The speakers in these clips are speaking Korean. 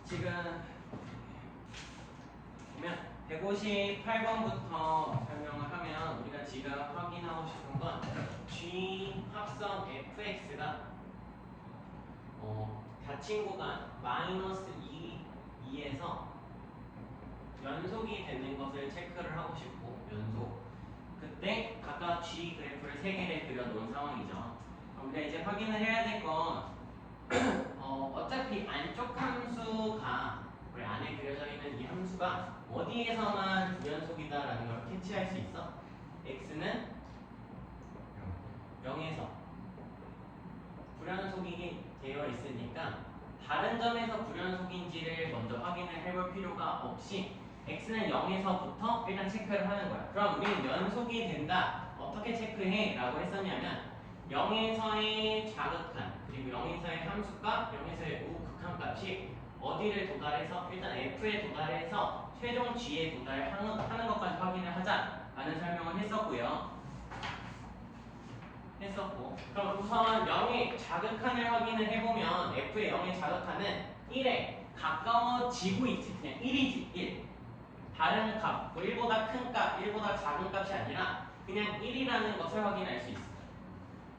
지금 보면 158번부터 설명을 하면 우리가 지금 확인하고 싶은 건 G 합성 fx가 닫힌 구간 마이너스 2에서 연속이 되는 것을 체크를 하고 싶고 연속 그때 각각 G 그래프를 3개를 그려놓은 상황이죠. 우리가 이제 확인을 해야 될 건 어차피 안쪽 함수가 우리 안에 그려져 있는 이 함수가 어디에서만 불연속이다라는 걸 캐치할 수 있어. x는 0에서 불연속이 되어 있으니까 다른 점에서 불연속인지를 먼저 확인을 해볼 필요가 없이 x는 0에서부터 일단 체크를 하는 거야. 그럼 우리는 연속이 된다. 어떻게 체크해? 라고 했었냐면 0에서의 자극한 그리고 0에서의 함수값, 0에서의 우극한 값이 어디를 도달해서 일단 f에 도달해서 최종 g에 도달하는 것까지 확인을 하자라는 설명을 했었고 그럼 우선 0의 자극한을 확인을 해보면 f의 0의 자극한은 1에 가까워지고 있지. 그냥 1이지 1. 다른 값, 1보다 큰 값, 1보다 작은 값이 아니라 그냥 1이라는 것을 확인할 수 있습니다.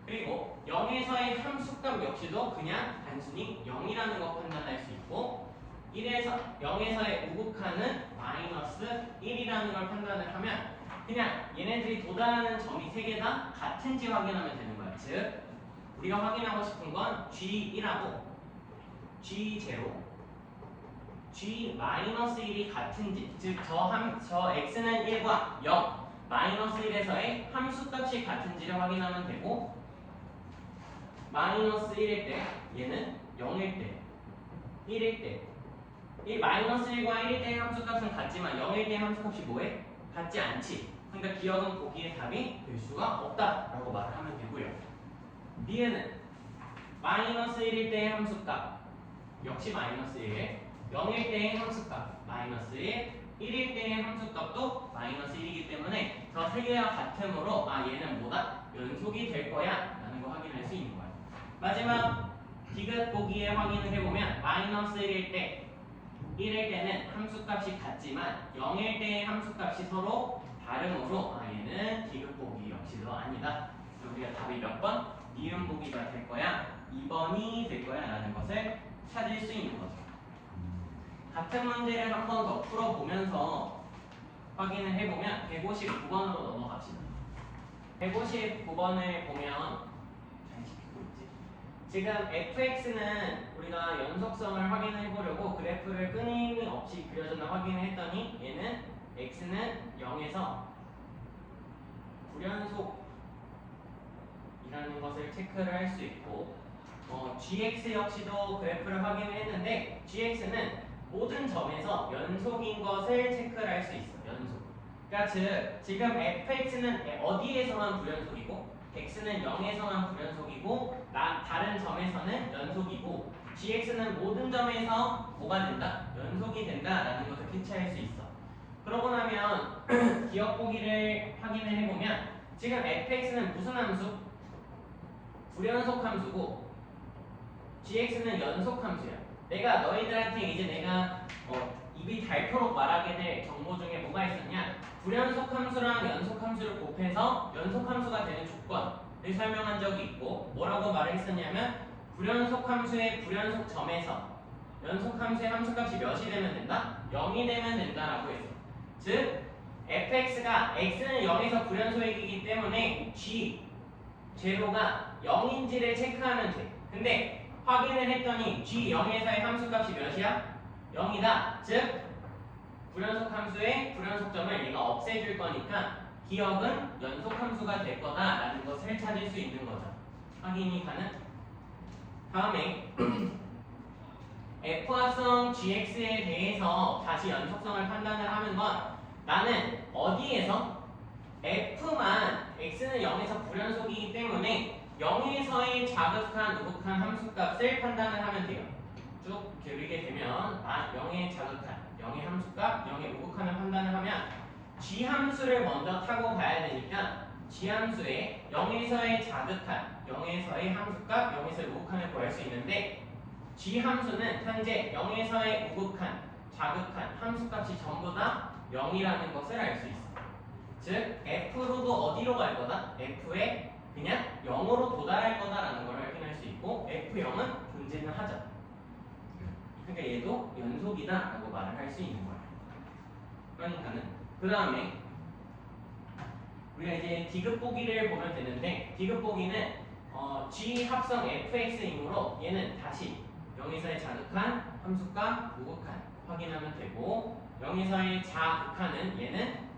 그리고 0에서의 함수값 역시도 그냥 단순히 0이라는 것 판단할 수 있고 0에서의 우극한은 마이너스 1이라는 걸 판단을 하면 그냥 얘네들이 도달하는 점이 3개 다 같은지 확인하면 되는 거야. 즉 우리가 확인하고 싶은 건 G1하고 G0, G-1이 같은지 즉 저 X는 1과 0, 마이너스 1에서의 함수값이 같은지를 확인하면 되고 마이너스 1일 때 얘는 0일 때 1일 때 마이너스 1과 1일 때의 함수값은 같지만 0일 때의 함수값이 뭐해? 같지 않지. 그러니까 기억은 보기에 답이 될 수가 없다라고 말을 하면 되고요. 뒤에는 마이너스 1일 때의 함수값 역시 마이너스 1, 0일 때의 함수값 마이너스 1, 1일 때의 함수값도 마이너스 1이기 때문에 저 3개가 같으므로 얘는 뭐다? 연속이 될 거야 라는 거 확인할 수 있는 거야. 마지막 디귿 보기에 확인을 해보면 마이너스 1일 때 1일 때는 함수값이 같지만 0일 때의 함수값이 서로 다름으로 얘는 디귿 보기 역시도 아니다. 우리가 답이 몇 번? 니은 보기가 될 거야 2번이 될 거야 라는 것을 찾을 수 있는 거죠. 같은 문제를 한 번 더 풀어보면서 확인을 해보면 159번으로 넘어갑시다. 159번을 보면 지금 fx는 우리가 연속성을 확인해 보려고 그래프를 끊임없이 그려졌나 확인을 했더니 얘는 x는 0에서 불연속이라는 것을 체크를 할 수 있고 gx 역시도 그래프를 확인을 했는데 gx는 모든 점에서 연속인 것을 체크를 할 수 있어. 연속. 그러니까 즉 지금 fx는 어디에서만 불연속이고 x는 0에서만 불연속이고 다른 점에서는 연속이고 gx는 모든 점에서 뭐가 된다? 연속이 된다라는 것을 캐치할 수 있어. 그러고 나면 기억 보기를 확인을 해보면 지금 fx는 무슨 함수? 불연속 함수고 gx는 연속 함수야. 내가 너희들한테 이제 내가 입이 닳도록 말하게 될 정보 중에 뭐가 있었냐? 불연속 함수랑 연속 함수를 곱해서 연속 함수가 되는 조건을 설명한 적이 있고 뭐라고 말을 했었냐면 불연속 함수의 불연속 점에서 연속 함수의 함수값이 몇이 되면 된다? 0이 되면 된다라고 했어. 즉 fx가 x는 0에서 불연속이기 때문에 g 제로가 0인지를 체크하면 돼. 근데 확인을 했더니 g 0에서의 함수값이 몇이야? 0이다. 즉 불연속 함수의 불연속점을 얘가 없애줄 거니까 기억은 연속 함수가 될 거다라는 것을 찾을 수 있는 거죠. 확인이 가능? 다음에 f합성 gx에 대해서 다시 연속성을 판단을 하는 건 나는 어디에서 f만 x는 0에서 불연속이기 때문에 0에서의 자극한 우극한 함수값을 판단을 하면 돼요. 쭉 그리게 되면 0의 자극한, 0의 함수값, 0의 우극한을 판단을 하면 g 함수를 먼저 타고 가야 되니까 g 함수의 0에서의 자극한, 0에서의 함수값, 0에서의 우극한을 구할 수 있는데 g 함수는 현재 0에서의 우극한, 자극한 함수값이 전부 다 0이라는 것을 알 수 있어. 즉 f로도 어디로 갈 거다? f에 그냥 0으로 도달할 거다라는 걸 확인할 수 있고 f0은 존재는 하죠. 그러니까 얘도 연속이다라고 말을 할 수 있는 거야. 그러니까는 그 다음에 우리가 이제 디귿보기를 보면 되는데 디귿보기는 g 합성 fx이므로 얘는 다시 0에서의 자극한 함수값 우극한 확인하면 되고 0에서의 자극한은 얘는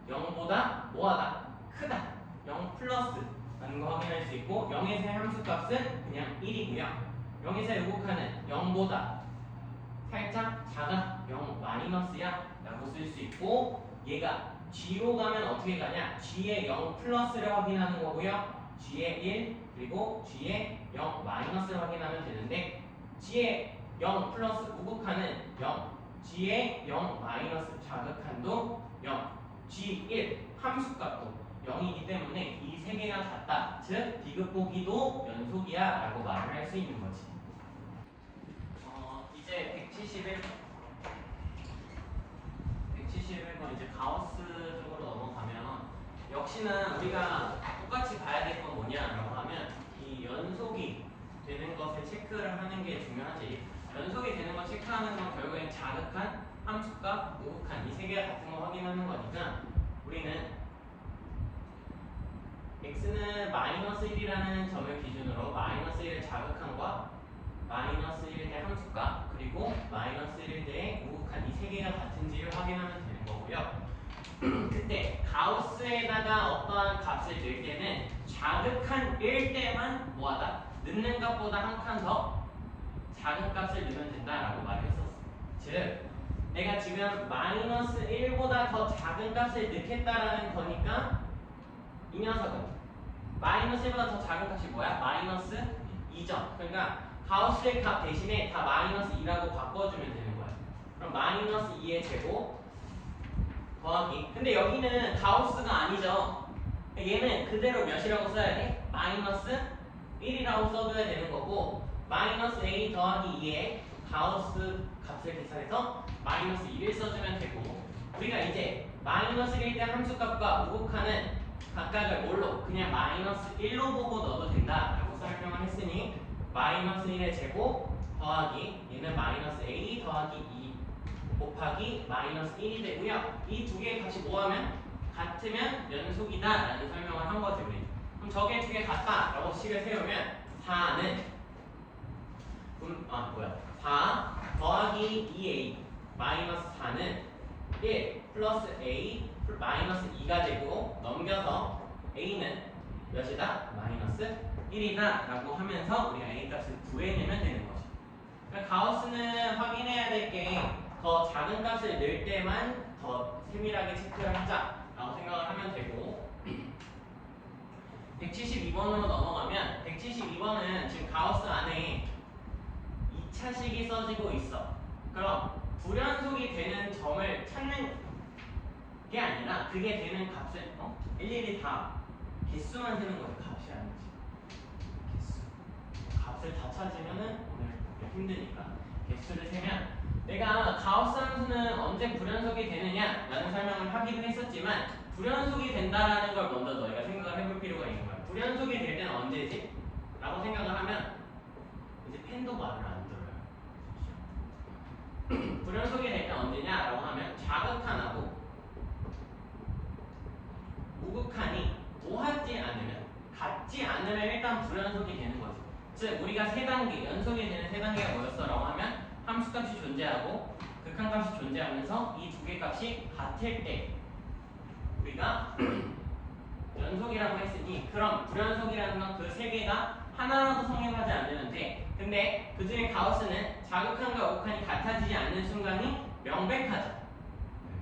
0보다 뭐하다? 크다. 0 플러스 라는 거 확인할 수 있고 0에서의 함수값은 그냥 1이고요. 0에서의 우극한은 0보다 살짝 작아 0 마이너스야 라고 쓸 수 있고 얘가 g로 가면 어떻게 가냐? g의 0 플러스를 확인하는 거고요. g의 1 그리고 g의 0 마이너스를 확인하면 되는데 g의 0 플러스 우극한은 0 g의 0 마이너스 자극한도 0 g1 함수값도 0이기 때문에 이 세 개가 같다. 즉 디귿보기도 연속이야 라고 말을 할 수 있는 거지. 이제 171번 이제 가우스 쪽으로 넘어가면 역시나 우리가 똑같이 봐야 될 건 뭐냐라고 하면 이 연속이 되는 것을 체크를 하는 게 중요하지. 연속이 되는 거 체크하는 건 결국엔 자극한, 함수값, 우극한 이 세 개가 같은 거 확인하는 거니까 우리는 x는 마이너스 1이라는 점을 기준으로 마이너스 1의 자극한과 마이너스 1의 함수값 그리고 마이너스 1의 우극한 이 세 개가 같은지를 확인하면 되는 거고요. 그때 가우스에다가 어떠한 값을 넣을 때는 자극한 1 때만 뭐하다? 넣는 값보다 한 칸 더 작은 값을 넣으면 된다라고 말했었어. 즉 내가 지금 마이너스 1보다 더 작은 값을 넣겠다라는 거니까 이 녀석은 마이너스 1보다 더 작은 값이 뭐야? 마이너스 2점. 그러니까 가우스의 값 대신에 다 마이너스 2라고 바꿔주면 되는 거야. 그럼 마이너스 2의 제곱 더하기. 근데 여기는 가우스가 아니죠. 얘는 그대로 몇이라고 써야 돼? 마이너스 1이라고 써줘야 되는 거고 마이너스 a 더하기 2의 가우스 값을 계산해서 마이너스 1을 써주면 되고 우리가 이제 마이너스 1대 함수값과 우극한은 각각을 뭘로? 그냥 마이너스 1로 보고 넣어도 된다라고 설명을 했으니 마이너스 1의 제곱 더하기 얘는 마이너스 a 더하기 2 곱하기 마이너스 1이 되고요. 이 두 개의 값이 뭐하면? 같으면 연속이다 라는 설명을 한 거지 우리. 그럼 저게 두 개 같다라고 식을 세우면 4는 4 더하기 2a 마이너스 4는 1 플러스 a 마이너스 2가 되고 넘겨서 a는 몇이다? 마이너스 1이다 라고 하면서 우리가 a 값을 구해내면 되는 거죠. 그러니까 가우스는 확인해야 될 게 더 작은 값을 넣을 때만 더 세밀하게 체크를 하자 라고 생각을 하면 되고 172번으로 넘어가면 172번은 지금 가우스 안에 2차식이 써지고 있어. 그럼 불연속이 되는 점을 찾는 게 아니라 그게 되는 값을 일일이 다 개수만 세는 거예요. 값이 아니지. 개수. 값을 다 찾으면은 오늘 힘드니까 개수를 세면 내가 가우스 함수는 언제 불연속이 되느냐 라는 설명을 하기도 했었지만 불연속이 된다라는 걸 먼저 너희가 생각을 해볼 필요가 있는 거야. 불연속이 될 때는 언제지? 라고 생각을 하면 이제 펜도 말을 안 들어요. 불연속이 될 때 언제냐 라고 하면 자극한하고 우극한이 뭐하지 않으면 같지 않으면 일단 불연속이 되는 거지. 즉 우리가 세 단계 연속이 되는 세 단계가 뭐였어? 라고 하면 함수값이 존재하고 극한값이 존재하면서 이 두 개 값이 같을 때 우리가 연속이라고 했으니 그럼 불연속이라는 건 그 세 개가 하나라도 성립하지 않으면 돼. 근데 그 중에 가우스는 자극한과 우극한이 같아지지 않는 순간이 명백하죠.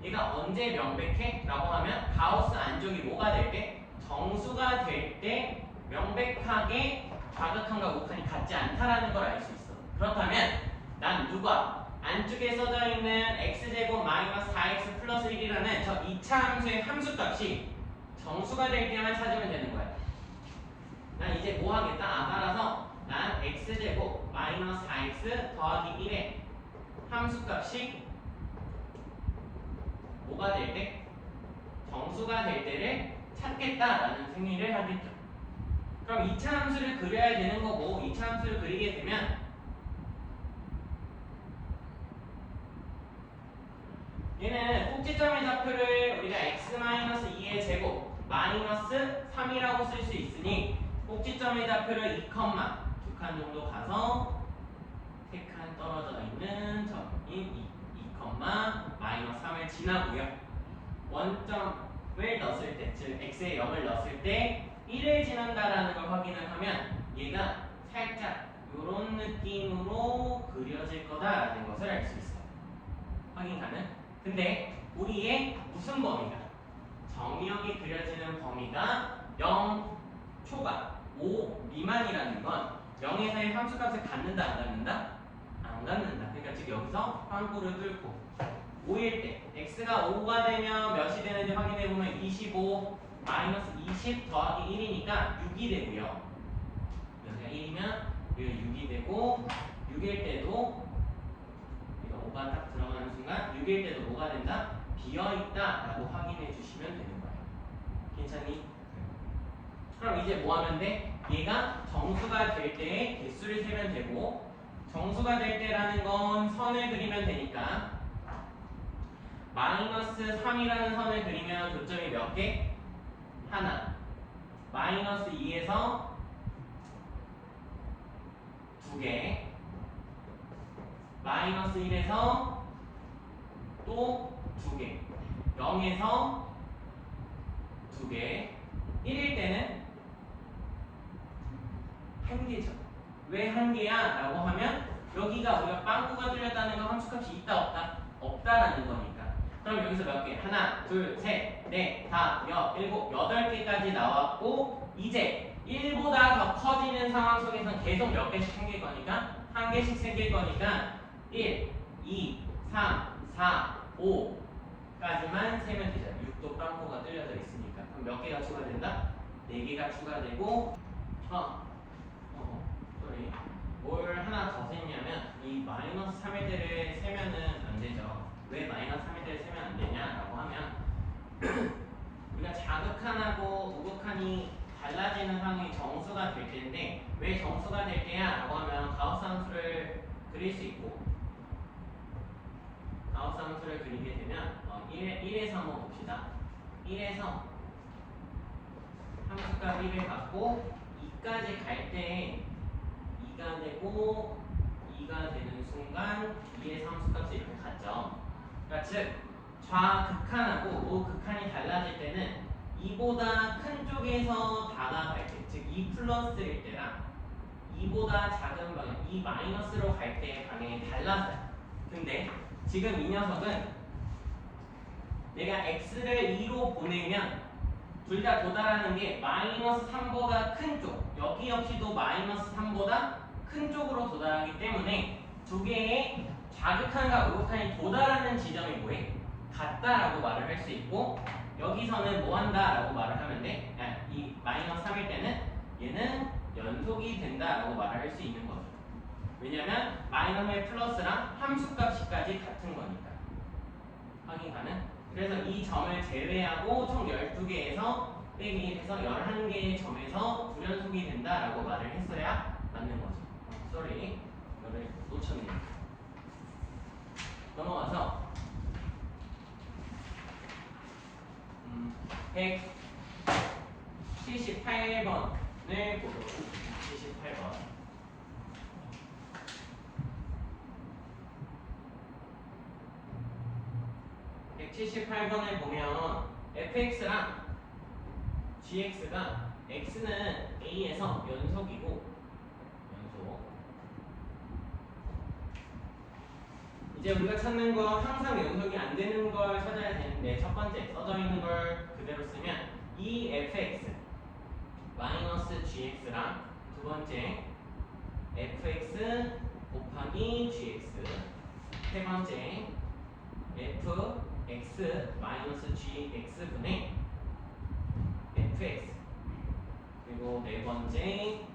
얘가 언제 명백해? 라고 하면 가우스 안쪽이 뭐가 될 때? 정수가 될 때 명백하게 자극한과 우극한이 같지 않다라는 걸 알 수 있어. 그렇다면 난 누가 안쪽에 써져 있는 x제곱 마이너스 4x 플러스 1이라는 저 2차 함수의 함수값이 정수가 될 때만 찾으면 되는 거야. 난 이제 뭐 하겠다? 따라서 난 x제곱 마이너스 마이너스 4x 더하기 1의 함수값이 뭐가 될 때? 정수가 될 때를 찾겠다라는 생리를 하겠죠. 그럼 2차 함수를 그려야 되는 거고 2차 함수를 그리게 되면 얘는 꼭지점의 좌표를 우리가 x-2의 제곱 마이너스 3이라고 쓸 수 있으니 꼭지점의 좌표를 2, 2칸 정도 가서 3칸 떨어져 있는 점인 2, 마이너스 3을 지나고요. 원점을 넣었을 때, 즉 x에 0을 넣었을 때 1을 지난다라는 걸 확인을 하면 얘가 살짝 이런 느낌으로 그려질 거다라는 것을 알 수 있어요. 확인 가능? 근데 우리의 무슨 범위가? 정역이 그려지는 범위가 0 초과 5 미만이라는 건 0에서의 함수값을 갖는다 안 갖는다? 안 갖는다. 그러니까 즉 여기서 빵꾸를 뚫고 5일 때 x가 5가 되면 몇이 되는지 확인해보면 25 마이너스 20 더하기 1이니까 6이 되고요. 여기가 1이면 여기가 6이 되고 6일 때도 5가 딱 들어가는 순간 6일 때도 뭐가 된다? 비어있다 라고 확인해 주시면 되는 거예요. 괜찮니? 그럼 이제 뭐 하면 돼? 얘가 정수가 될 때의 개수를 세면 되고 정수가 될 때라는 건 선을 그리면 되니까 마이너스 3이라는 선을 그리면 교점이 몇 개? 하나. 마이너스 2에서 2개. 마이너스 1에서 또 2개. 0에서 2개. 1일 때는 1개죠. 왜 1개야? 라고 하면 여기가 우리가 빵꾸가 뚫렸다는 건 함수값이 있다 없다? 없다라는 거니까. 그럼 여기서 몇 개? 하나, 둘, 셋, 넷, 다, 일곱, 8개까지 나왔고 이제 1보다 더 커지는 상황 속에서는 계속 몇 개씩 생길 거니까 한 개씩 생길 거니까 1, 2, 3, 4, 5까지만 세면 되죠. 6도 빵꾸가 뚫려져 있으니까. 그럼 몇 개가 추가된다? 4개가 추가되고 sorry. 뭘 하나 더 세냐면 이 마이너스 3일 때를 세면은 안 되죠. 왜 마이너스 3일 때를 세면 안 되냐라고 하면 우리가 자극한하고 우극한이 달라지는 상황이 정수가 될 때인데 왜 정수가 될 때야? 라고 하면 가우스 함수를 그릴 수 있고 가우스 함수를 그리게 되면 1에서 한번 봅시다. 1에서 함수값 1을 갖고 2까지 갈 때 2가 되고 2가 되는 순간 2의 함수값이 이렇게 같죠. 그러니까 즉 좌극한하고 우극한이 달라질 때는 2보다 큰 쪽에서 다가갈 때, 즉 2 플러스일 때랑 2보다 작은 방향, 2 마이너스로 갈 때의 방향이 달라서요. 근데 지금 이 녀석은 내가 x를 2로 보내면 둘 다 도달하는 게 마이너스 3보다 큰 쪽, 여기 역시도 마이너스 3보다 큰 쪽으로 도달하기 때문에 두 개의 좌극한과 우극한이 도달하는 지점이 뭐해? 같다라고 말을 할 수 있고 여기서는 뭐 한다라고 말을 하면 돼? 이 마이너스 3일 때는 얘는 연속이 된다라고 말을 할 수 있는 거죠. 왜냐면 마이너스의 플러스랑 함수값이까지 같은 거니까. 확인 가능? 그래서 이 점을 제외하고 총 12개에서 빼기 해서 11개의 점에서 불연속이 된다라고 말을 했어야 맞는 거죠. sorry. 이거를 놓쳤네요. 넘어가서 178번을 보도록 78번. (178번을) 보면 fx랑 gx가 x는 a에서 연속이고 이제 우리가 찾는 거 항상 연속이 안 되는 걸 찾아야 되는데 첫 번째 써져 있는 걸 그대로 쓰면 이 fx 마이너스 gx랑 두 번째 fx 곱하기 gx 세 번째 fx 마이너스 gx분의 fx 그리고 네 번째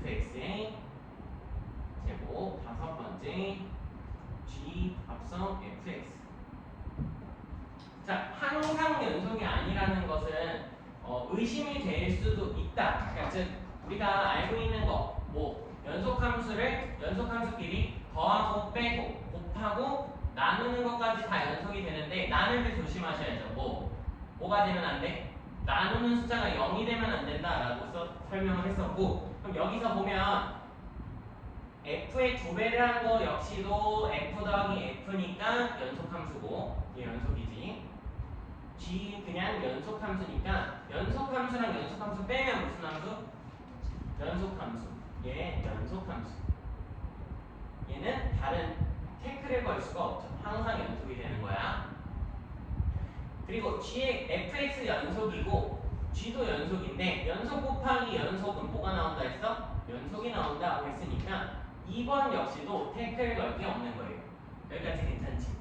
fx의 항상 연속이 아니라는 것은 의심이 될 수도 있다. 그러니까 즉 우리가 알고 있는 거, 뭐 연속함수끼리 더하고 빼고 곱하고 나누는 것까지 다 연속이 되는데 나눌 때 조심하셔야죠. 뭐가 되면 안 돼? 나누는 숫자가 0이 되면 안 된다라고 설명을 했었고, 그럼 여기서 보면 f의 2배를 한 거 역시도 f 더하기 f니까 연속함수고, 얘 연속이지. g 그냥 연속함수니까 연속함수랑 연속함수 빼면 무슨 함수? 연속함수. 얘 연속함수. 얘는 다른 태클을 걸 수가 없죠. 항상 연속이 되는 거야. 그리고 g의 fx 연속이고 g도 연속인데 연속 곱하기 연속은 뭐가 나온다 했어? 연속이 나온다고 했으니까 2번 역시도 태클 걸 게 없는 거예요. 여기까지 괜찮지?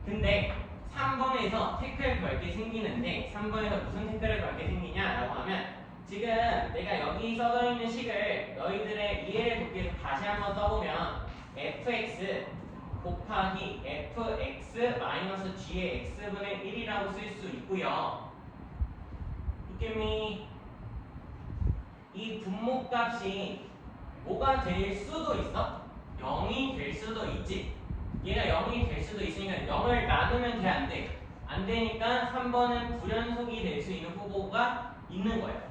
근데 3번에서 태클 걸 게 생기는데 3번에서 무슨 태클을 걸 게 생기냐라고 하면 지금 내가 여기 써져 있는 식을 너희들의 이해를 돕기 위해서 다시 한번 써보면 fx 곱하기 fx 마이너스 g의 x분의 1이라고 쓸 수 있고요. 이게 이 분모값이 뭐가 될 수도 있어? 0이 될 수도 있지. 얘가 0이 될 수도 있으니까 0을 나누면 돼, 안 돼? 안 되니까 3번은 불연속이 될 수 있는 후보가 있는 거야.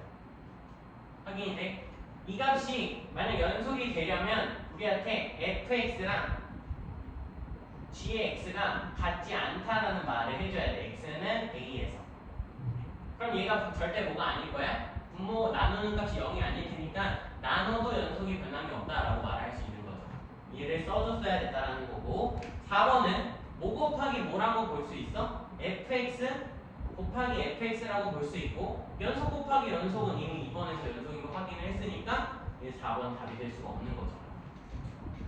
확인이 돼? 이 값이 만약 연속이 되려면 우리한테 fx랑 g의 x가 같지 않다라는 말을 해줘야 돼. x는 a에서. 그럼 얘가 절대 뭐가 아닐 거야? 분모 나누는 값이 0이 아닐 테니까 나눠도 연속이 변함이 없다라고 말할 수 있는 거죠. 얘를 써줬어야 됐다라는 거고, 4번은 뭐 곱하기 뭐라고 볼 수 있어? fx 곱하기 fx라고 볼 수 있고, 연속 곱하기 연속은 이미 2번에서 연속인 거 확인을 했으니까 얘 4번 답이 될 수가 없는 거죠.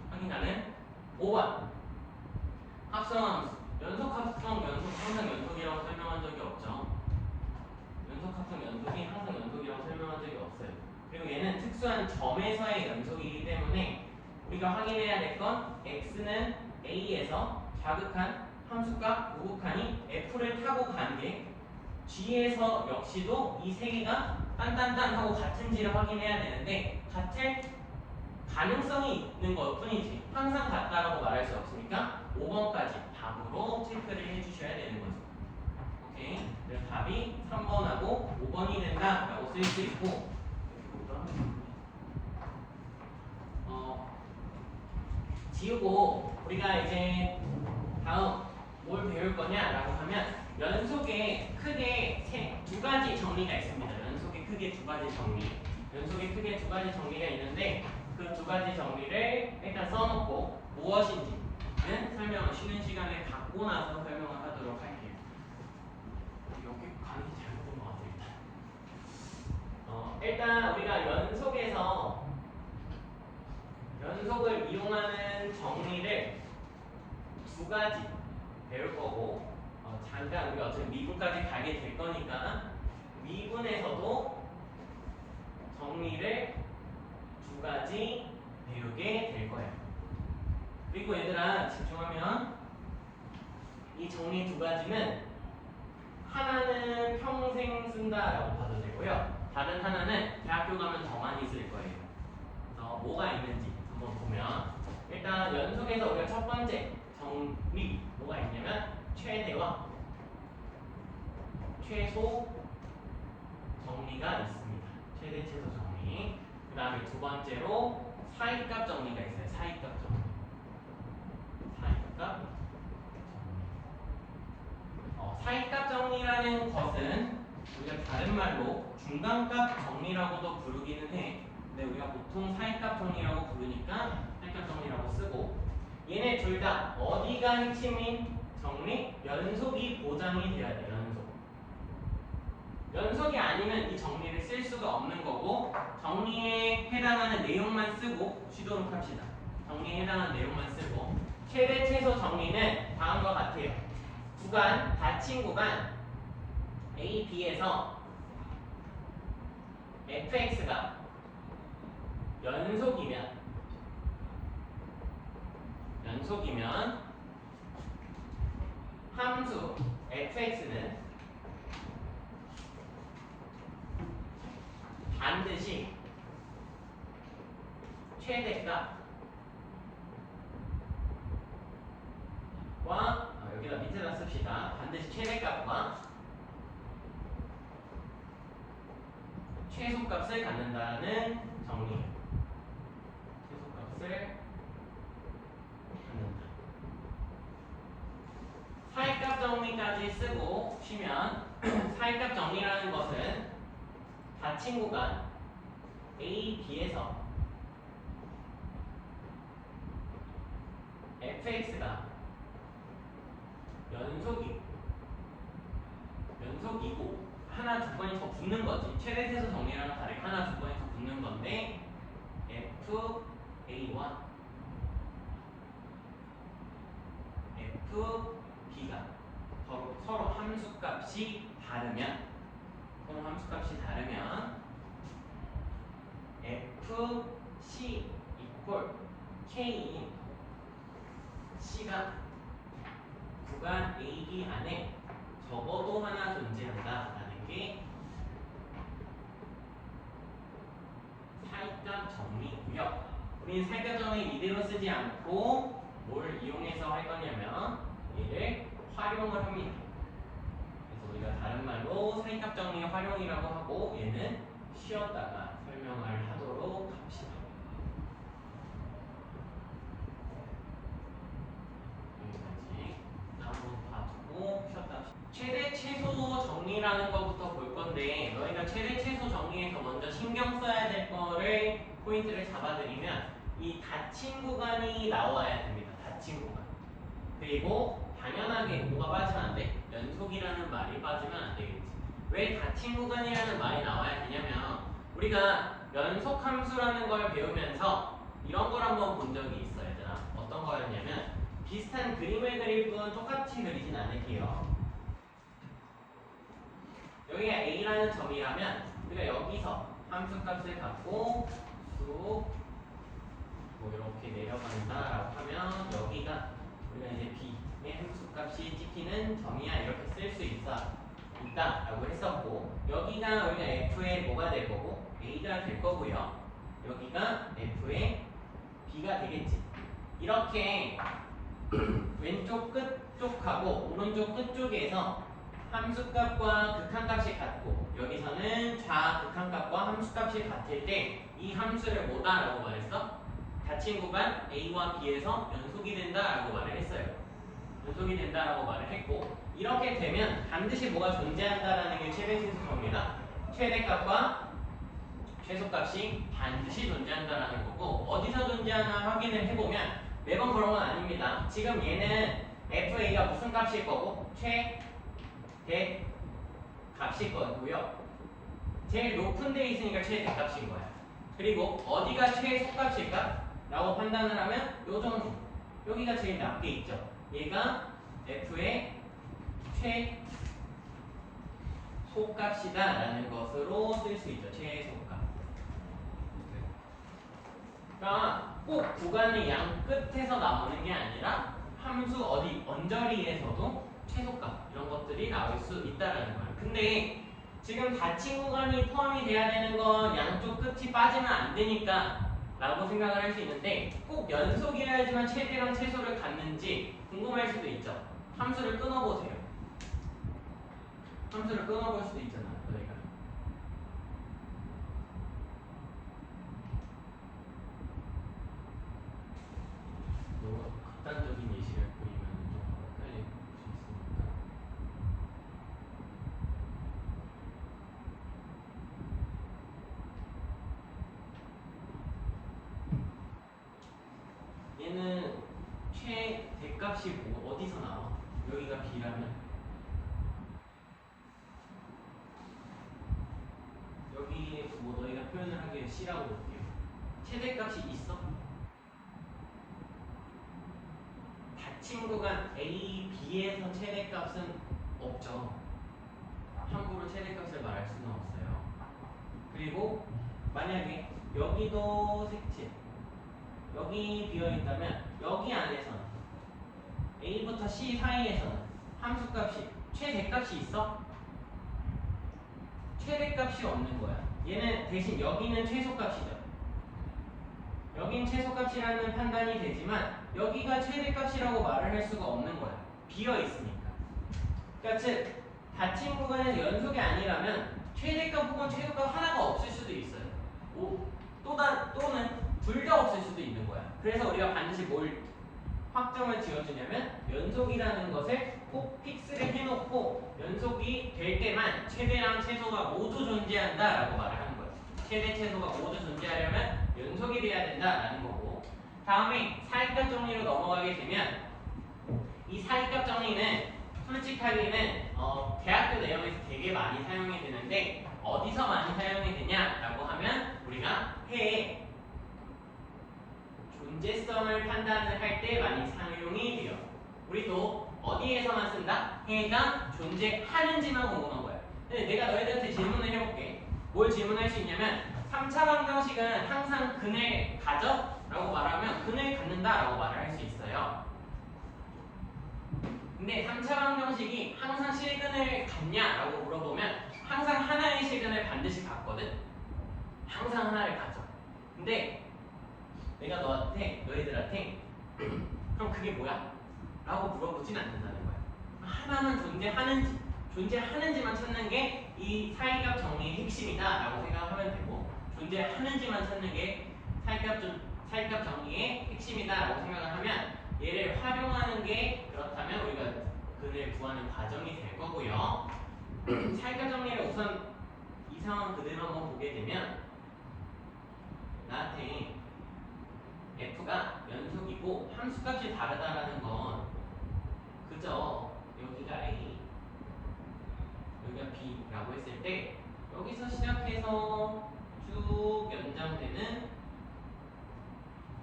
확인하는 5번 합성함수. 연속 합성 연속 항상 연속이라고 설명한 적이 없죠. 연속 합성 연속이 항상 연속이라고 설명한 적이 없어요. 그리고 얘는 특수한 점에서의 연속이기 때문에 우리가 확인해야 될 건 x는 a에서 자극한 함수값 우극한이 f를 타고 간 게 g에서 역시도 이 세 개가 딴딴딴 하고 같은지를 확인해야 되는데 같을 가능성이 있는 것 뿐이지 항상 같다라고 말할 수 없으니까 5번까지 답으로 체크를 해주셔야 되는 거죠. 오케이. 그래서 답이 3번하고 5번이 된다라고 쓸 수 있고, 지우고 우리가 이제 다음 뭘 배울 거냐라고 하면 연속에 크게 두 가지 정리가 있습니다. 연속에 크게 두 가지 정리. 연속에 크게 두 가지 정리가 있는데 그 두 가지 정리를 일단 써놓고 무엇인지는 설명을 쉬는 시간에 갖고 나서 설명을 하도록 할게요. 여기 가는 게 잘못된 것 같아요. 일단 우리가 연속을 이용하는 정리를 두 가지 배울 거고, 잠깐 우리가 어차피 미분까지 가게 될 거니까 미분에서도 정리를 두 가지 배우게 될 거예요. 그리고 얘들아 집중하면 이 정리 두 가지는 하나는 평생 쓴다라고 봐도 되고요. 다른 하나는 대학교 가면 더 많이 쓸 거예요. 그래서 뭐가 있는지 한번 보면 일단 연속에서 우리가 첫 번째 정리 뭐가 있냐면 최대와 최소 정리가 있습니다. 최대 최소 정리. 그 다음에 두 번째로 사이값 정리가 있어요. 사이값 정리. 사이값 정리. 사이값 정리라는 것은 우리가 다른 말로 중간값 정리라고도 부르기는 해. 근데 우리가 보통 사이값 정리라고 부르니까 사이값 정리라고 쓰고, 얘네 둘 다 어디가 핵심인 정리? 연속이 보장이 돼야 돼. 연속이 아니면 이 정리를 쓸 수가 없는 거고, 정리에 해당하는 내용만 쓰고 쉬도록 합시다. 정리에 해당하는 내용만 쓰고, 최대 최소 정리는 다음과 같아요. 구간, 닫힌 구간 A, B에서 fx가 연속이면 함수 fx는 최대값과 여기다 밑에다 씁시다. 반드시 최대값과 최소값을 갖는다는 정리. 최소값을 갖는다. 사이값 정리까지 쓰고 쉬면 사이값 정리라는 것은 닫힌 구간 A, B에서 fx가 연속이고 하나 두 번이 더 붙는 거지. 최대 최소 정리랑 다르게 하나 두 번이 더 붙는 건데 FA와 FB가 서로 함수값이 다르면 FC equal K인 C가 구간 AB 안에 적어도 하나 존재한다라는 게 사이값 정리고요. 우리는 사이값 정리 이대로 쓰지 않고 뭘 이용해서 할 거냐면 얘를 활용을 합니다. 그래서 우리가 다른 말로 사이값 정리 활용이라고 하고 얘는 쉬었다가 설명을 하도록 합시다. 여기까지 한번 봐두고 쉬었다. 최대 최소 정리라는 것부터 볼 건데 너희가 최대 최소 정리에서 먼저 신경 써야 될 거를 포인트를 잡아드리면 이 닫힌 구간이 나와야 됩니다. 닫힌 구간. 그리고 당연하게 뭐가 빠지면 안 돼? 연속이라는 말이 빠지면 안 되겠지. 왜 닫힌 구간이라는 말이 나와야 되냐면 우리가 연속 함수라는 걸 배우면서 이런 걸 한번 본 적이 있어요. 얘들아. 어떤 거였냐면 비슷한 그림을 그릴 뿐 똑같이 그리진 않을게요. 여기가 A라는 점이라면 우리가 여기서 함수값을 갖고 쭉 뭐 이렇게 내려간다라고 하면 여기가 우리가 이제 B의 함수값이 찍히는 점이야 이렇게 쓸 수 있다라고 했었고 여기가 우리가 F의 뭐가 될 거고 A가 될 거고요. 여기가 F의 B가 되겠지. 이렇게 왼쪽 끝쪽하고 오른쪽 끝쪽에서 함수값과 극한값이 같고 여기서는 좌극한값과 함수값이 같을 때 이 함수를 뭐다라고 말했어? 닫힌 구간 A와 B에서 연속이 된다라고 말을 했어요. 연속이 된다라고 말을 했고 이렇게 되면 반드시 뭐가 존재한다라는 게 최대 최소 정리다. 최대값과 최소값이 반드시 존재한다라는 거고 어디서 존재하나 확인을 해보면 매번 그런 건 아닙니다. 지금 얘는 FA가 무슨 값일 거고 최대 값일 거고요. 제일 높은 데 있으니까 최대값인 거야. 그리고 어디가 최소값일까? 라고 판단을 하면 요 정도. 여기가 제일 낮게 있죠. 얘가 F의 최소값이다 라는 것으로 쓸 수 있죠. 최소값. 그러니까 꼭 구간의 양 끝에서 나오는 게 아니라 함수 어디 언저리에서도 최소값 이런 것들이 나올 수 있다라는 거예요. 근데 지금 닫힌 구간이 포함이 돼야 되는 건 양쪽 끝이 빠지면 안 되니까 라고 생각을 할 수 있는데 꼭 연속이어야지만 최대랑 최소를 갖는지 궁금할 수도 있죠. 함수를 끊어보세요. 함수를 끊어볼 수도 있잖아. 너희가 너무 극단적인 예시를 보이면 좀 헷갈릴 수 있으니까 얘는 최대값이 뭐 어디서 나와? 여기가 B라면 여기 뭐 너희가 표현을 하기에 C라고 볼게요. 최대값이 있어? 닫힌 구간 A, B에서 최대값은 없죠. 함부로 최대값을 말할 수는 없어요. 그리고 만약에 여기도 색칠 여기 비어있다면 여기 안에서는 A부터 C 사이에서는 함수값이 최대값이 있어? 최대값이 없는 거야. 얘는 대신 여기는 최소값이죠. 여기는 최소값이라는 판단이 되지만 여기가 최대값이라고 말을 할 수가 없는 거야. 비어 있으니까. 그러니까 즉 닫힌 구간에서 연속이 아니라면 최대값 혹은 최소값 하나가 없을 수도 있어요. 또는 둘 다 없을 수도 있는 거야. 그래서 우리가 반드시 뭘 확정을 지어주냐면 연속이라는 것을 꼭 픽스를 해놓고 연속이 될 때만 최대랑 최소가 모두 존재한다라고 말을 하는 거예요. 최대, 최소가 모두 존재하려면 연속이 돼야 된다라는 거고, 다음에 사이값 정리로 넘어가게 되면 이 사이값 정리는 솔직하게는 대학교 내용에서 되게 많이 사용이 되는데 어디서 많이 사용이 되냐라고 하면 우리가 해에 존재성을 판단을 할 때 많이 사용이 돼요. 우리도 어디에서만 쓴다? 해가 존재하는지만 궁금한 거야. 근데 내가 너희들한테 질문을 해볼게. 뭘 질문할 수 있냐면 3차 방정식은 항상 근을 가져? 라고 말하면 근을 갖는다 라고 말을 할 수 있어요. 근데 3차 방정식이 항상 실근을 갖냐? 라고 물어보면 항상 하나의 실근을 반드시 갖거든. 항상 하나를 가져. 근데 내가 너희들한테 그럼 그게 뭐야? 라고 물어보진 않는다는 거야. 하나만 존재하는지만 찾는 게 이 사이값 정리의 핵심이다 라고 생각하면 되고, 존재하는지만 찾는 게 사이값 정리의 핵심이다 라고 생각을 하면 얘를 활용하는 게 그렇다면 우리가 근을 구하는 과정이 될 거고요. 사이값 정리를 우선 이 상황 그대로 한번 보게 되면 나한테 f가 연속이고 함수값이 다르다라는 건 그저 여기가 a, 여기가 b라고 했을 때 여기서 시작해서 쭉 연장되는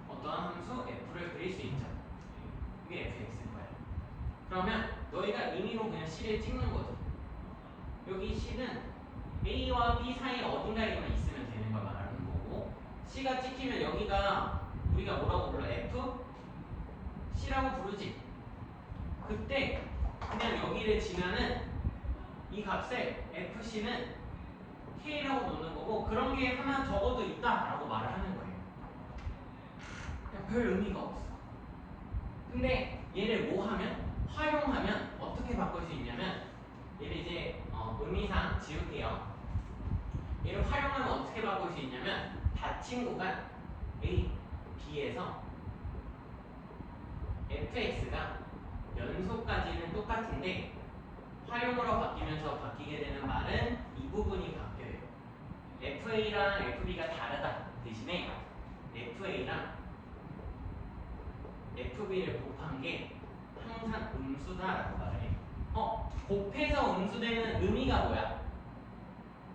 어떠한 함수 f를 그릴 수 있죠. 이게 fx인 거야. 그러면 너희가 임의로 그냥 c를 찍는 거죠. 여기 c는 a와 b 사이 어딘가에만 있으면 되는 걸 말하는 거고, c가 찍히면 여기가 우리가 뭐라고 불러? f? c라고 부르지. 그때 그냥 여기를 지나는 이 값을 fc는 k라고 놓는 거고, 그런 게 하나 적어도 있다라고 말을 하는 거예요. 그냥 별 의미가 없어. 근데 얘를 뭐 하면? 활용하면 어떻게 바꿀 수 있냐면, 얘를 이제 의미상 지울게요. 얘를 활용하면 어떻게 바꿀 수 있냐면, 닫힌 구간 A, B에서 fx가 연속까지는 똑같은데 활용으로 바뀌면서 바뀌게 되는 말은 이 부분이 바뀌어요. fa랑 fb가 다르다 대신에 fa랑 fb를 곱한 게 항상 음수다라고 말을 해요. 곱해서 음수되는 의미가 뭐야?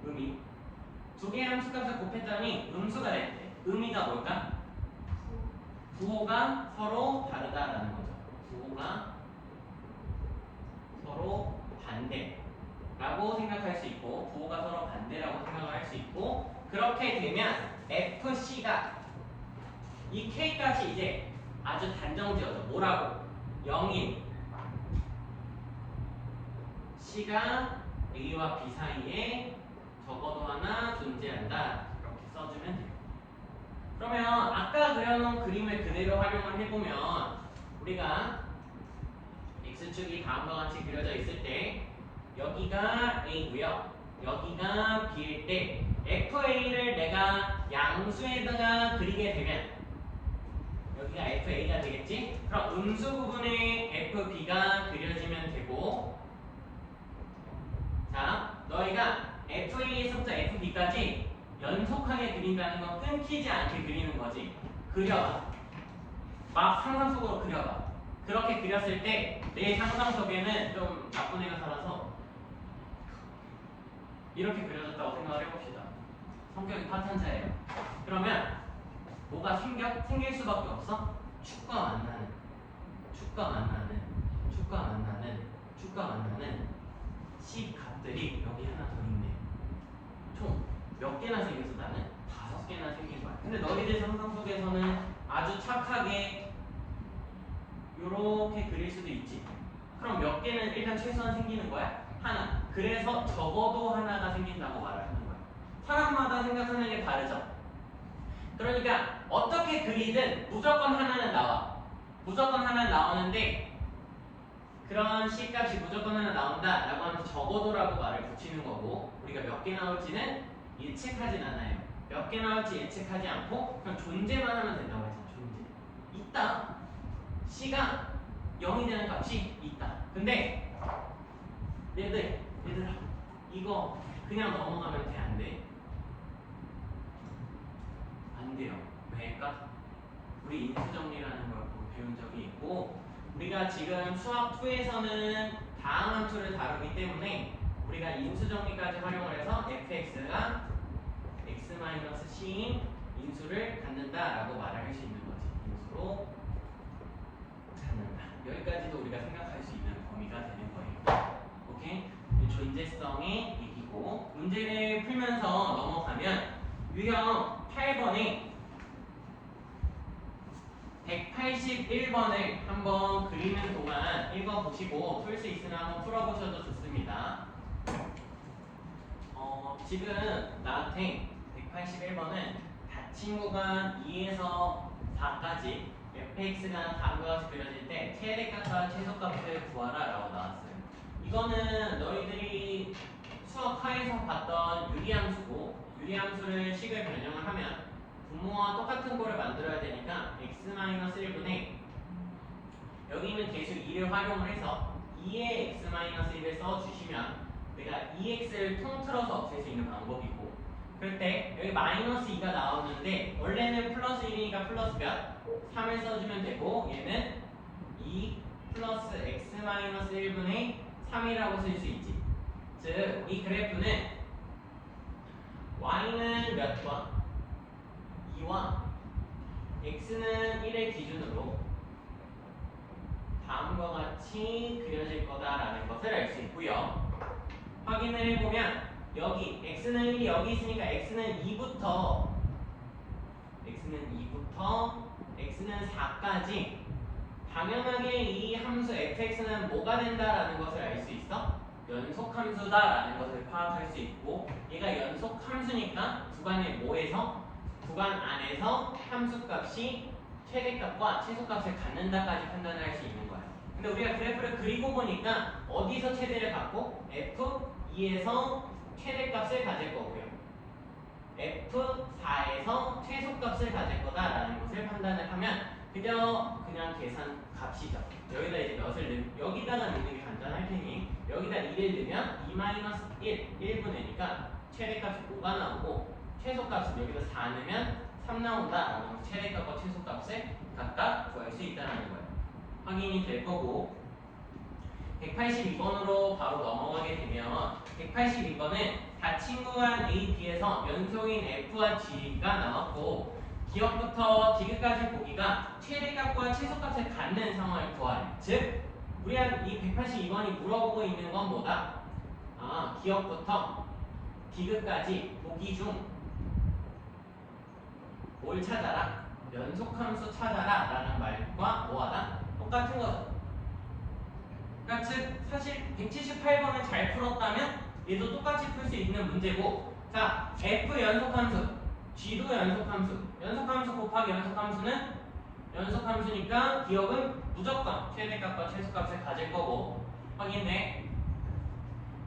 의미. 두 개의 함수값을 곱했더니 음수가 됐대. 의미가 뭘까? 부호가 서로 다르다라는 거죠. 부호가 서로 반대라고 생각할 수 있고, 부호가 서로 반대라고 생각을 할 수 있고, 그렇게 되면 fc가 이 k 값이 이제 아주 단정지어져. 뭐라고? 0인 c가 a와 b 사이에 적어도 하나 존재한다. 이렇게 써주면 돼요. 그러면 아까 그려놓은 그림을 그대로 활용을 해보면 우리가 x축이 다음과 같이 그려져 있을 때 여기가 a고요, 여기가 b일 때 fa를 내가 양수에다가 그리게 되면 여기가 fa가 되겠지? 그럼 음수 부분에 fb가 그려지면 되고, 자 너희가 fa에서부터 fb까지 연속하게 그린다는 건 끊기지 않게 그리는 거지. 그려봐. 막 상상 속으로 그려봐. 그렇게 그렸을 때 내 상상 속에는 좀 나쁜 애가 살아서 이렇게 그려졌다고 생각을 해봅시다. 성격이 파탄자예요. 그러면 뭐가 생길 수밖에 없어? 축과 만나는 식 값들이 여기 하나 더 있네. 총 몇 개나 생겨서 나는 5개나 생긴 거야. 근데 너희들 상상 속에서는 아주 착하게 요렇게 그릴 수도 있지. 그럼 몇 개는 일단 최소한 생기는 거야? 하나. 그래서 적어도 하나가 생긴다고 말을 하는 거야. 사람마다 생각하는 게 다르죠. 그러니까 어떻게 그리든 무조건 하나는 나와. 무조건 하나는 나오는데 그런 C값이 무조건 하나 나온다라고 하면서 적어도라고 말을 붙이는 거고 우리가 몇 개 나올지는 예측하진 않아요. 몇 개 나올지 예측하지 않고 그냥 존재만 하면 된다고 했잖아. 존재. 있다. C가 0이 되는 값이 있다. 근데 얘들아 이거 그냥 넘어가면 돼? 안 돼? 안 돼요. 왜일까? 우리 인수정리라는 걸 배운 적이 있고 우리가 지금 수학 2에서는 다항함수를 다루기 때문에 우리가 인수정리까지 활용을 해서 fx가 x-c인 인수를 갖는다라고 말을 할 수 있는 거지. 인수로 갖는다. 여기까지도 우리가 생각할 수 있는 범위가 되는 거예요. 오케이? 존재성의 얘기고 문제를 풀면서 넘어가면 유형 8번에 181번을 한번 그리는 동안 읽어보시고 풀 수 있으면 한번 풀어보셔도 좋습니다. 지금 나한테 181번은 닫힌 구간 2에서 4까지 fx가 다음과 같이 그려질 때 최대값과 최소값을 구하라 라고 나왔어요. 이거는 너희들이 수학 하에서 봤던 유리함수고 유리함수를 식을 변형을 하면 분모와 똑같은 거를 만들어야 되니까 x-1분의 여기 있는 계수 2를 활용을 해서 2의 x-1을 써주시면 내가 2x를 통틀어서 없앨 수 있는 방법이고 그럴 때 여기 마이너스 2가 나오는데 원래는 플러스 1이니까 플러스 몇? 3을 써주면 되고 얘는 2 플러스 x-1분의 3이라고 쓸 수 있지. 즉 이 그래프는 y는 몇 번? 2와 x는 1의 기준으로 다음과 같이 그려질 거다라는 것을 알 수 있고요. 확인을 해보면 여기 x는 1이 여기 있으니까 x는 2부터 x는 4까지 당연하게 이 함수 fx는 뭐가 된다라는 것을 알 수 있어? 연속함수다라는 것을 파악할 수 있고 얘가 연속함수니까 구간의 뭐에서? 구간 안에서 함수값이 최대값과 최소값을 갖는다까지 판단을 할 수 있는 거야. 근데 우리가 그래프를 그리고 보니까 어디서 최대를 갖고? F2에서 최대값을 가질 거고요. F4에서 최소값을 가질 거다라는 것을 판단을 하면 그냥 계산 값이죠. 여기다 이제 몇을 여기다가 넣는 게 간단할 테니 여기다 1을 넣으면 2-1, 1분의니까 최대값이 5가 나오고 최소값은 여기다 4 넣으면 3 나온다라는 거 최대값과 최소값을 각각 구할 수 있다는 거예요. 확인이 될 거고 182번으로 바로 넘어가게 되면 182번은 닫힌 구간 A, B에서 연속인 F와 G가 나왔고 기억부터 디귿까지 보기가 최대값과 최소값을 갖는 상황을 구하래. 즉 우리가 이 182번이 물어보고 있는 건 뭐다? 기억부터 디귿까지 보기 중 뭘 찾아라? 연속함수 찾아라 라는 말과 뭐하다? 똑같은 거죠. 그러니까 즉 사실 178번을 잘 풀었다면 얘도 똑같이 풀 수 있는 문제고 자 F 연속함수 G도 연속함수 연속함수 곱하기 연속함수는 연속함수니까 기억은 무조건 최대값과 최소값을 가질 거고 확인해.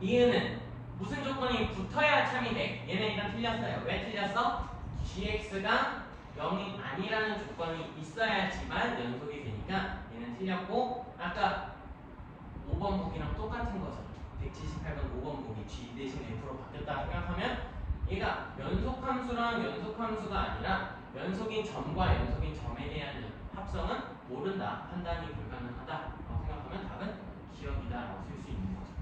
이유는 무슨 조건이 붙어야 참이 돼? 얘는 일단 틀렸어요. 왜 틀렸어? gx가 0이 아니라는 조건이 있어야지만 연속이 되니까 얘는 틀렸고 아까 5번 보기랑 똑같은 거죠. 178번 5번 보기 g 대신 f로 바뀌었다 생각하면 얘가 연속함수랑 연속함수가 아니라 연속인 점과 연속인 점에 대한 합성은 모른다, 판단이 불가능하다라고 생각하면 답은 기억이다라고 쓸 수 있는 거죠.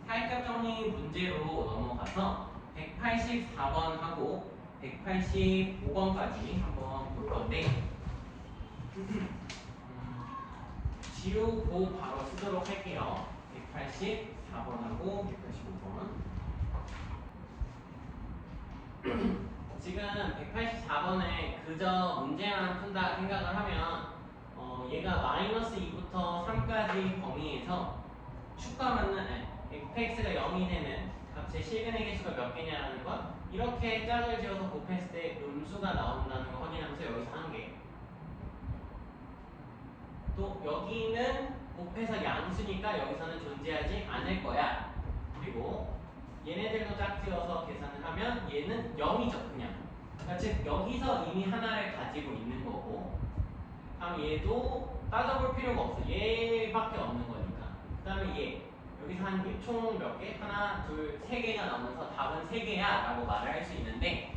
타입값 정리 문제로 넘어가서 184번하고 185번까지 한번 볼 건데 지우고 바로 쓰도록 할게요. 184번하고 185번. 지금 184번에 그저 문제만 푼다 생각을 하면 얘가 마이너스 2부터 3까지 범위에서 축과 맞는 fx가 0이 되는 값의 실근의 개수가 몇 개냐라는 건 이렇게 짝을 지어서 곱했을 때 음수가 나온다는 거 확인하면서 여기서 한 개. 또 여기는 곱해서 양수니까 여기서는 존재하지 않을 거야. 그리고 얘네들도 짝지어서 계산을 하면 얘는 0이죠 그냥. 그러니까 즉 여기서 이미 하나를 가지고 있는 거고, 다음 얘도 따져볼 필요가 없어. 얘밖에 없는 거니까. 그 다음에 얘 여기서 한 개, 총 몇 개? 하나, 둘, 세 개가 나오면서 답은 세 개야 라고 말을 할 수 있는데,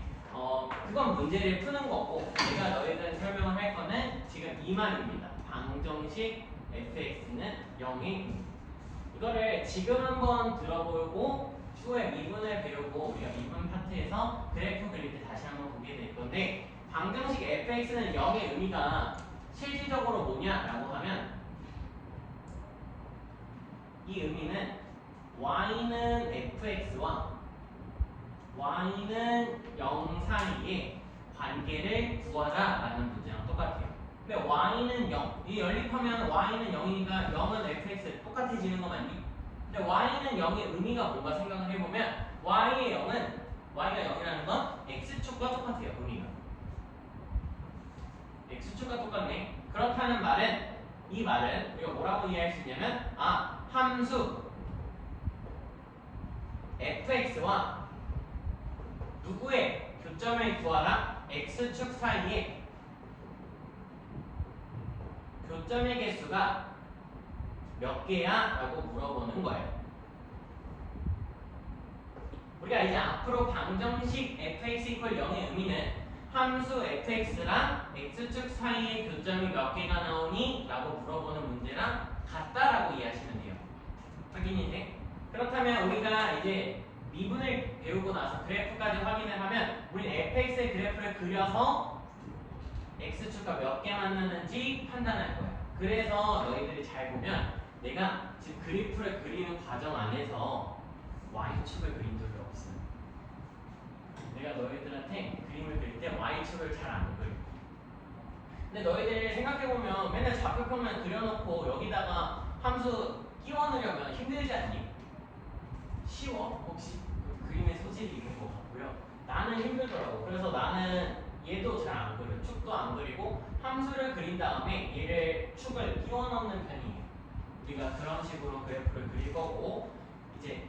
그건 문제를 푸는 거고, 내가 너희들 설명을 할 거는 지금 이 말입니다. 방정식 fx는 0이 이거를 지금 한번 들어보고 추후에 미분을 배우고 우리가 미분 파트에서 그래프 그릴 때 다시 한번 보게 될 건데, 방정식 fx는 0의 의미가 실질적으로 뭐냐라고 하면, 이 의미는 y는 fx와 y는 0 사이의 관계를 구하라 라는 문제랑 똑같아요. 근데 y는 0, 이 연립하면 y는 0이니까 0은 fx 똑같아지는 거 맞니? 근데 y는 0의 의미가 뭔가 생각을 해보면, y의 0은 y가 0이라는 건 x축과 똑같아요. 의미가 x축과 똑같네. 그렇다는 말은, 이 말은 우리가 뭐라고 이해할 수 있냐면, 함수 fx와 누구의 교점을 구하라? x축 사이에 교점의 개수가 몇 개야? 라고 물어보는 거예요. 우리가 이제 앞으로 방정식 fx = 0의 의미는 함수 fx랑 x축 사이의 교점이 몇 개가 나오니? 라고 물어보는 문제랑 같다라고 이해하시면 돼요. 확인이 돼? 그렇다면 우리가 이제 미분을 배우고 나서 그래프까지 확인을 하면, 우린 fx의 그래프를 그려서 x축과 몇 개 만나는지 판단할 거야. 그래서 너희들이 잘 보면 내가 지금 그래프를 그리는 과정 안에서 y축을 그린 적이 없어. 내가 너희들한테 그림을 그릴 때 y축을 잘 안 그려. 근데 너희들 생각해보면 맨날 좌표표만 그려놓고 여기다가 함수 끼워 넣으려면 힘들지 않니? 쉬워. 혹시 그림의 소질이 있는 것 같고요. 나는 힘들더라고. 그래서 나는 얘도 잘 안 그려. 축도 안 그리고 함수를 그린 다음에 얘를 축을 끼워 넣는 편이에요. 우리가 그런 식으로 그래프를 그릴 거고, 이제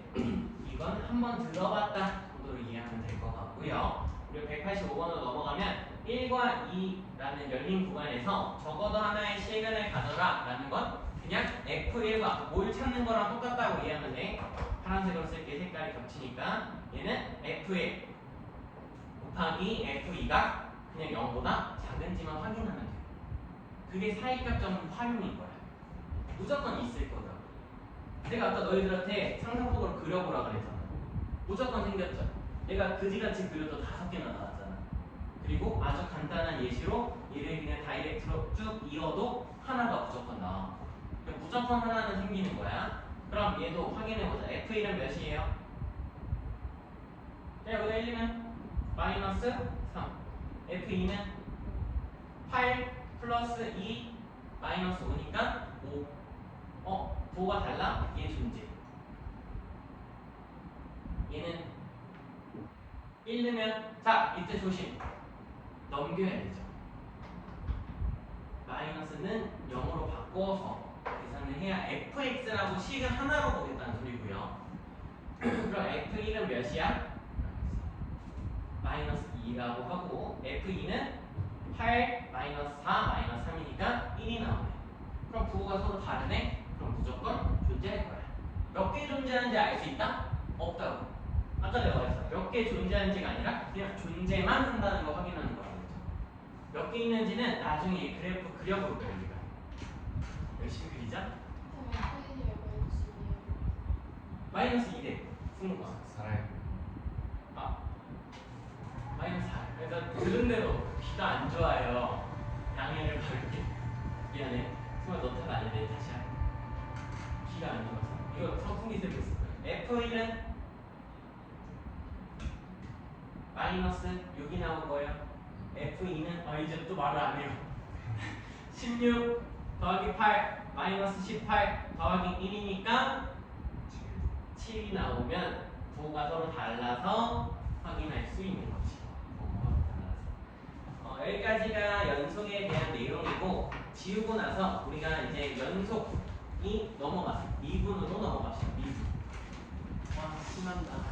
이건 한번 들어봤다 정도로 이해하면 될 것 같고요. 우리 185번으로 넘어가면 1과 2라는 열린 구간에서 적어도 하나의 시간을 가져라 라는 건 그냥 F1과 뭘 찾는 거랑 똑같다고 이해하면 돼. 파란색으로 쓸게. 색깔이 겹치니까 얘는 F1 곱하기 F2가 그냥 0보다 작은지만 확인하면 돼. 그게 사이값점 활용인 거야. 무조건 있을 거다. 내가 아까 너희들한테 상상속으로 그려보라 그랬잖아. 무조건 생겼죠. 내가 그지같이 그려도 5개나 나왔잖아. 그리고 아주 간단한 예시로 얘를 그냥 다이렉트로 쭉 이어도 하나가 무조건 나와. 그러니까 무조건 하나는 생기는 거야. 그럼 얘도 확인해보자. F1은 몇이에요? 여기다 1이면 마이너스 3. F2는 8 플러스 2 마이너스 5니까 5. 부호가 달라? 얘 존재. 얘는 1 넣으면, 자 이때 조심. 넘겨야 되죠. 마이너스는 0으로 바꿔서 계산을 해야 fx라고 식을 하나로 보겠다는 소리고요. 그럼 f1은 몇이야? 마이너스 2라고 하고, f2는 8 마이너스 4 마이너스 3이니까 1이 나오네. 그럼 부호가 서로 다르네? 그럼 무조건 존재할 거야. 몇 개 존재하는지 알 수 있다? 없다고. 아까 내가 말했어. 몇 개 존재하는지가 아니라 그냥 존재만 한다는 거 확인하는 거라고 했죠. 몇 개 있는지는 나중에 그래프 그려볼 거예요. 우리가 열심히 그리자. 마이너스 2대 승무가 살아요. 마이너스 4. 그래서 들은 대로 귀가 안 좋아요. 양해를 바를게. 미안해. 승무가 너 탓 아닌데 다시 할게. 귀가 안 좋아서. 이거 선풍기 들고 있을 거예요. F1은 마이너스 6이 나온 거예요. F2는 이제 또 말을 안 해요. 16 더하기 8 마이너스 18 더하기 1이니까 7이 나오면 부호가 서로 달라서 확인할 수 있는 거지. 여기까지가 연속에 대한 내용이고 지우고 나서 우리가 이제 연속이 넘어가서 미분으로 넘어갑시다. 미분. 와 신난다.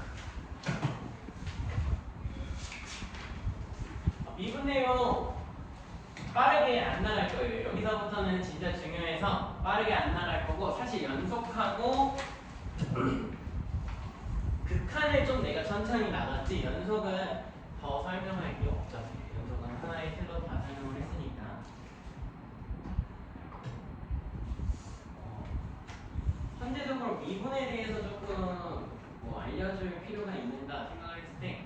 미분 내용 빠르게 안 나갈 거예요. 여기서부터는 진짜 중요해서 빠르게 안 나갈 거고 사실 연속하고 극한을 좀 내가 천천히 나갔지 연속은 더 설명할 게 없죠. 연속은 하나의 틀로 다 설명을 했으니까. 현재적으로 미분에 대해서 조금 뭐 알려줄 필요가 있는가 생각을 했을 때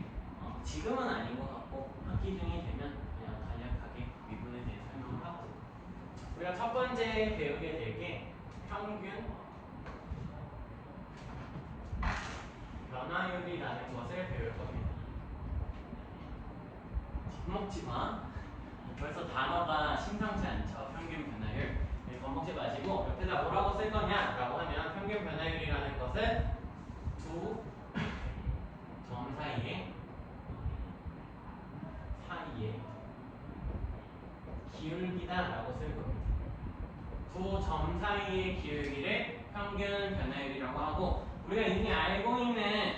지금은 아닌 것 같고 학기 중이 되면 그냥 간략하게 미분에 대해 설명을 하고 우리가 첫 번째 배우게 될 게 평균 변화율이라는 것을 배울 겁니다. 겁먹지 마. 벌써 단어가 심상치 않죠. 평균 변화율. 겁먹지 마시고 옆에다 뭐라고 쓸 거냐라고 하면 평균 변화율이라는 것은 두 점 사이에 기울기다라고 쓸 겁니다. 두 점 사이의 기울기를 평균 변화율이라고 하고 우리가 이미 알고 있는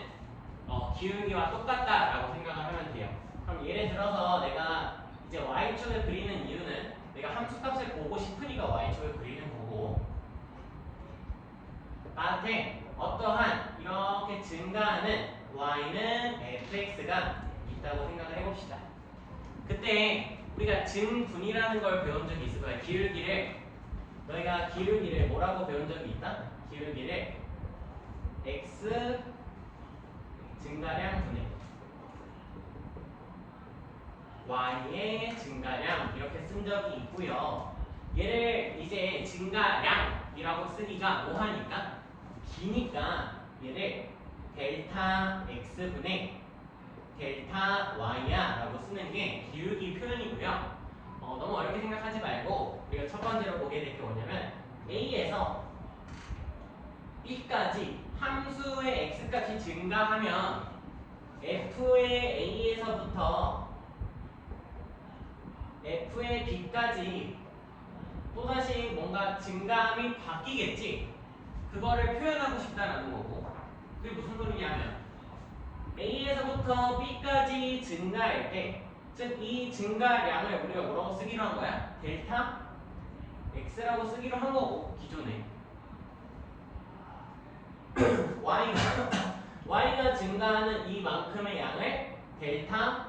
기울기와 똑같다라고 생각을 하면 돼요. 그럼 예를 들어서 내가 이제 y축을 그리는 이유는 내가 함수값을 보고 싶으니까 y축을 그리는 거고 나한테 어떠한 이렇게 증가하는 y는 fx가 있다고 생각을 해봅시다. 그때 우리가 증분이라는 걸 배운 적이 있을 거야. 너희가 기울기를 뭐라고 배운 적이 있다? 기울기를 x 증가량 분의 y의 증가량 이렇게 쓴 적이 있고요. 얘를 이제 증가량이라고 쓰기가 뭐하니까 기니까 얘를 델타 x분의 델타 y야 라고 쓰는 게 기울기 표현이고요. 너무 어렵게 생각하지 말고 우리가 첫 번째로 보게 될 게 뭐냐면 a에서 b까지 함수의 x값이 증가하면 f의 a에서부터 f의 b까지 또다시 뭔가 증가함이 바뀌겠지. 그거를 표현하고 싶다라는 거고 그게 무슨 소리냐면 A에서부터 B까지 증가할 때, 즉 이 증가량을 우리가 뭐라고 쓰기로 한 거야? 델타 X라고 쓰기로 한 거고 기존에 Y가 증가하는 이만큼의 양을 델타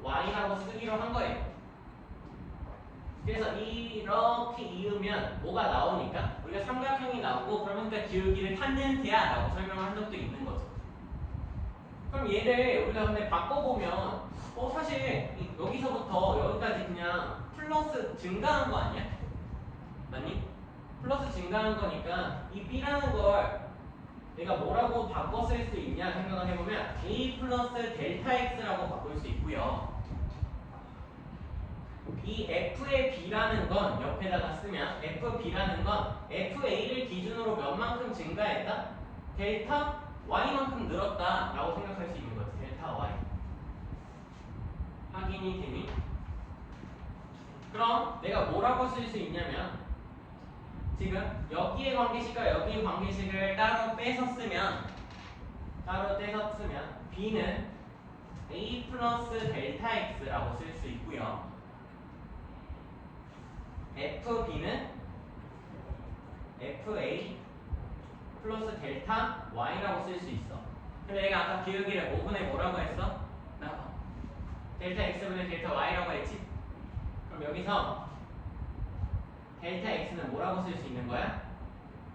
Y라고 쓰기로 한 거예요. 그래서 이렇게 이으면 뭐가 나오니까 우리가 삼각형이 나오고 그러니까 기울기를 탄젠트야 라고 설명을 한 적도 있는 거죠. 그럼 얘를 우리가 근데 바꿔보면 사실 여기서부터 여기까지 그냥 플러스 증가한 거 아니야? 맞니? 플러스 증가한 거니까 이 B라는 걸 내가 뭐라고 바꿔 쓸 수 있냐 생각을 해보면 A 플러스 델타 X라고 바꿀 수 있고요. 이 F의 B라는 건 옆에다가 쓰면 FB라는 건 FA를 기준으로 몇만큼 증가했다? 델타 Y만큼 늘었다 라고 생각할 수 있는 거지. 델타 Y 확인이 되니? 그럼 내가 뭐라고 쓸 수 있냐면 지금 여기의 관계식과 여기의 관계식을 따로 떼서 쓰면 B는 A 플러스 델타 X라고 쓸 수 있고요. FB는 FA 플러스 델타 Y라고 쓸 수 있어. 근데 내가 아까 기울기를 5분의 뭐라고 했어? 나봐. 델타 X분의 델타 Y라고 했지? 그럼 여기서 델타 X는 뭐라고 쓸 수 있는 거야?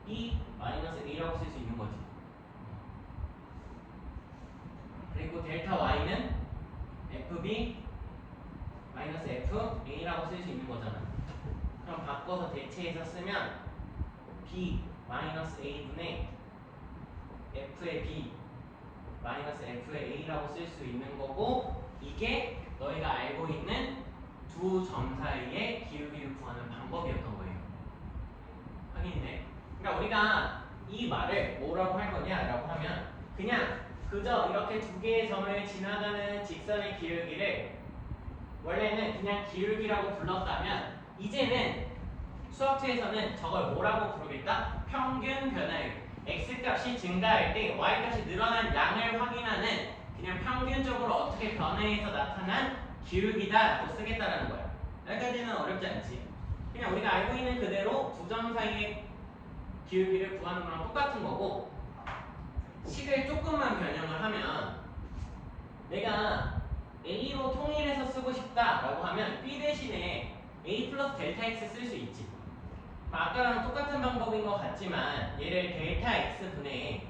B 마이너스 A라고 쓸 수 있는 거지. 그리고 델타 Y는 FB 마이너스 FA라고 쓸 수 있는 거잖아. 그럼 바꿔서 대체해서 쓰면 B 마이너스 A분의 F의 B 마이너스 F의 A라고 쓸 수 있는 거고 이게 너희가 알고 있는 두 점 사이의 기울기를 구하는 방법이었던 거예요. 확인이네. 그러니까 우리가 이 말을 뭐라고 할 거냐라고 하면 그냥 그저 이렇게 이렇게 두 개의 점을 지나가는 직선의 기울기를 원래는 그냥 기울기라고 불렀다면 이제는 수학2에서는 저걸 뭐라고 부르겠다? 평균 변화율. x값이 증가할 때 y값이 늘어난 양을 확인하는 그냥 평균적으로 어떻게 변해서 나타난 기울기다라고 쓰겠다라는 거야. 여기까지는 어렵지 않지. 그냥 우리가 알고 있는 그대로 두 점 사이의 기울기를 구하는 거랑 똑같은 거고, 식을 조금만 변형을 하면 내가 A로 통일해서 쓰고 싶다라고 하면 B 대신에 A 플러스 델타 X 쓸 수 있지. 아까랑 똑같은 방법인 것 같지만 얘를 델타 X 분의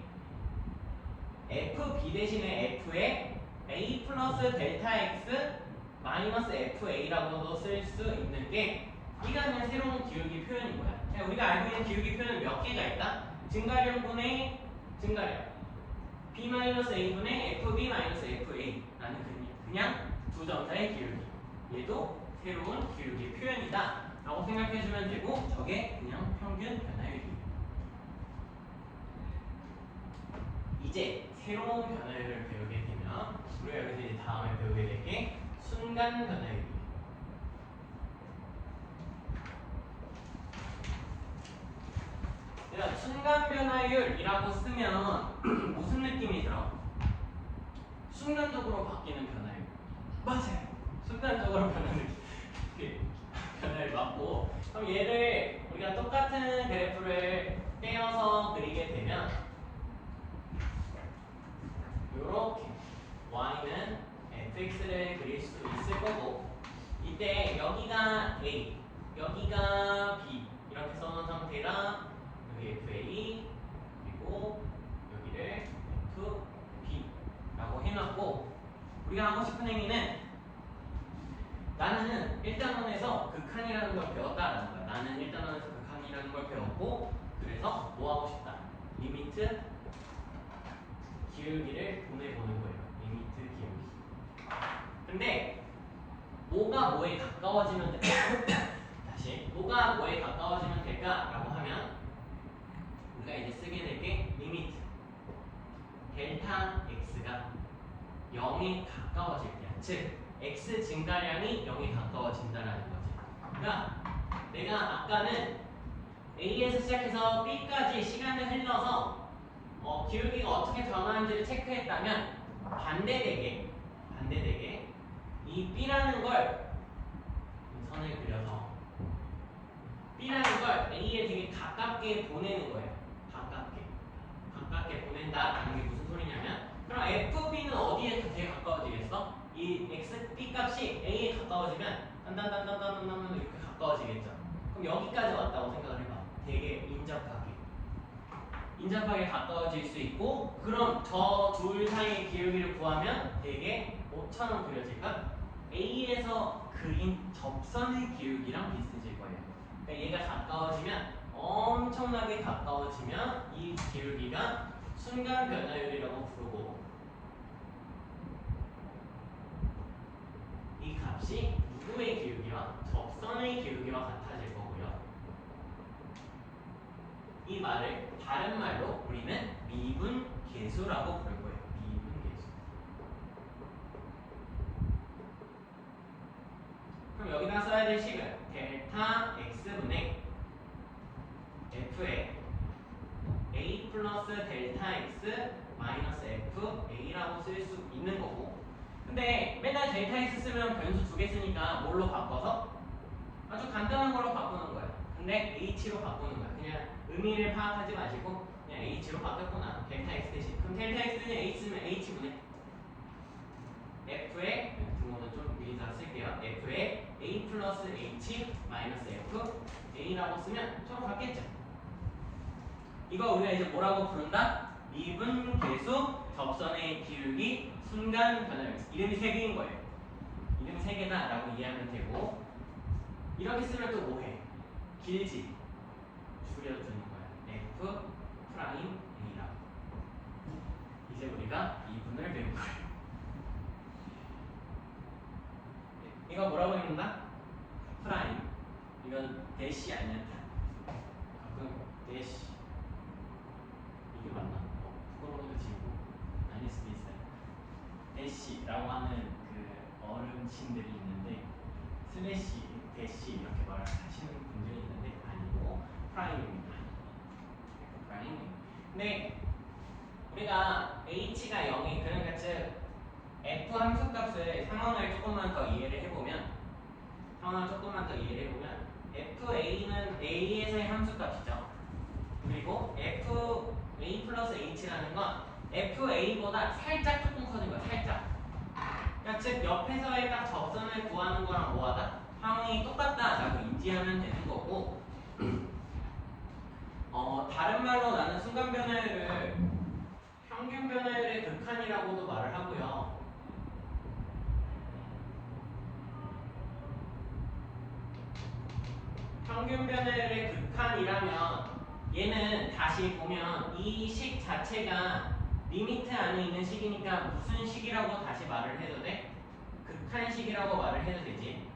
FB 대신에 F에 A 플러스 델타 X 마이너스 FA라고도 쓸 수 있는 게 이가 그냥 새로운 기울기 표현인 거야. 우리가 알고 있는 기울기 표현은 몇 개가 있다? 증가량분의 증가량 B-A분의 FB-FA라는 그냥 두 점사의 기울기. 얘도 새로운 기울기 표현이다 라고 생각해주면 되고, 저게 그냥 평균 변화율이에요. 이제 새로운 변화율을 배우게 되면 우리가 여기서 이제 다음에 배우게 될 게 순간 변화율이에요. 순간 변화율이라고 쓰면 무슨 느낌이 들어? 순간적으로 바뀌는 변화율. 맞아요. 순간적으로 변하는 변화율 맞고, 그럼 얘를 우리가 똑같은 그래프를 떼어서 그리게 되면 요렇게 y는 fx를 그릴 수 있을 거고, 이때 여기가 a, 여기가 b 이렇게 써놓은 상태라 여기 fa 그리고 여기를 fb라고 해놨고, 우리가 하고 싶은 행위는 나는 일단원에서 극한이라는 걸 배웠다라는 거야. 나는 일단원에서 극한이라는 걸 배웠고, 그래서 뭐 하고 싶다? 리미트 기울기를 보내보는 거예요. 리미트 기울기. 근데 뭐가 뭐에 가까워지면 될까? 다시 뭐가 뭐에 가까워지면 될까라고 하면 우리가 이제 쓰게 될 게 리미트 델타 x가 0에 가까워질 때야. 즉 x 증가량이 0에 가까워진다라는 거지. 그러니까 내가 아까는 A에서 시작해서 B까지 시간을 흘러서 기울기가 어떻게 변하는지를 체크했다면 반대되게 이 B라는 걸 선을 그려서 B라는 걸 A에 되게 가깝게 보내는 거예요. 가깝게 보낸다라는 게 무슨 소리냐면, 그럼 FB는 어디에 되게 가까워지겠어? 이 X, B 값이 A에 가까워지면 단단단단단단단 이렇게 가까워지겠죠. 그럼 여기까지 왔다고 생각을 해봐. 되게 인접하게 가까워질 수 있고, 그럼 저 둘 사이의 기울기를 구하면 되게 뭐처럼 그려질까? A에서 그린 접선의 기울기랑 비슷해질 거예요. 그러니까 얘가 가까워지면, 엄청나게 가까워지면 이 기울기가 순간 변화율이라고 부르고, 이 값이 누구의 기울기와 접선의 기울기와 같아질 거고요. 이 말을 다른 말로 우리는 미분 계수라고 부를 거예요. 미분 계수. 그럼 여기다 써야 될 식은 델타 x분의 f에 a 플러스 델타 x 마이너스 f a라고 쓸 수 있는 거고, 근데 맨날 델타 x 쓰면 변수 두 개 쓰니까 뭘로 바꿔서 아주 간단한 걸로 바꾸는 거예요. 근데 h로 바꾸는 거야. 그냥 의미를 파악하지 마시고 그냥 h로 바꿨구나. 델타 x 대신. 그럼 델타 x는 h면 h분의 f의 등호는 좀 미리 다 쓸게요. f의 a 플러스 h 마이너스 f a라고 쓰면 좀 같겠죠. 이거 우리가 이제 뭐라고 부른다? 미분 계수 접선의 기울기 순간 변화율. 이름이 세 개인 거예요. 이름이 세 개다라고 이해하면 되고, 이렇게 쓰면 또 뭐해? 길지? 줄여주는 거야. f 프라임 a라고. 이제 우리가 미분을 배운 거예요. 이거 뭐라고 읽는다? 프라임. 이건 대시 아니야. 가끔 대시. 이게 맞나? 그거로도 지우고 아닐 수도 있어요. 대시라고 하는 그 어른신들이 있는데 슬래시, 대시 이렇게 말을 하시는 분들이 있는데 아니고 프라임입니다. 프라임. 근데 우리가 h가 0이 그러니까 즉 f 함수값을 상황을 조금만 더 이해를 해보면 fa는 a에서의 함수값이죠. 그리고 fa 플러스 h라는 건 fa보다 살짝 조금 커진 거야. 살짝. 그러니까 즉 옆에서의 딱 접선을 구하는 거랑 뭐하다? 상황이 똑같다라고 인지하면 되는 거고 다른 말로 나는 순간 변화율을 평균 변화율의 극한이라고도 말을 하고요. 평균 변화율의 극한이라면 얘는 다시 보면 이 식 자체가 리미트 안에 있는 식이니까 무슨 식이라고 다시 말을 해도 돼? 극한식이라고 말을 해도 되지.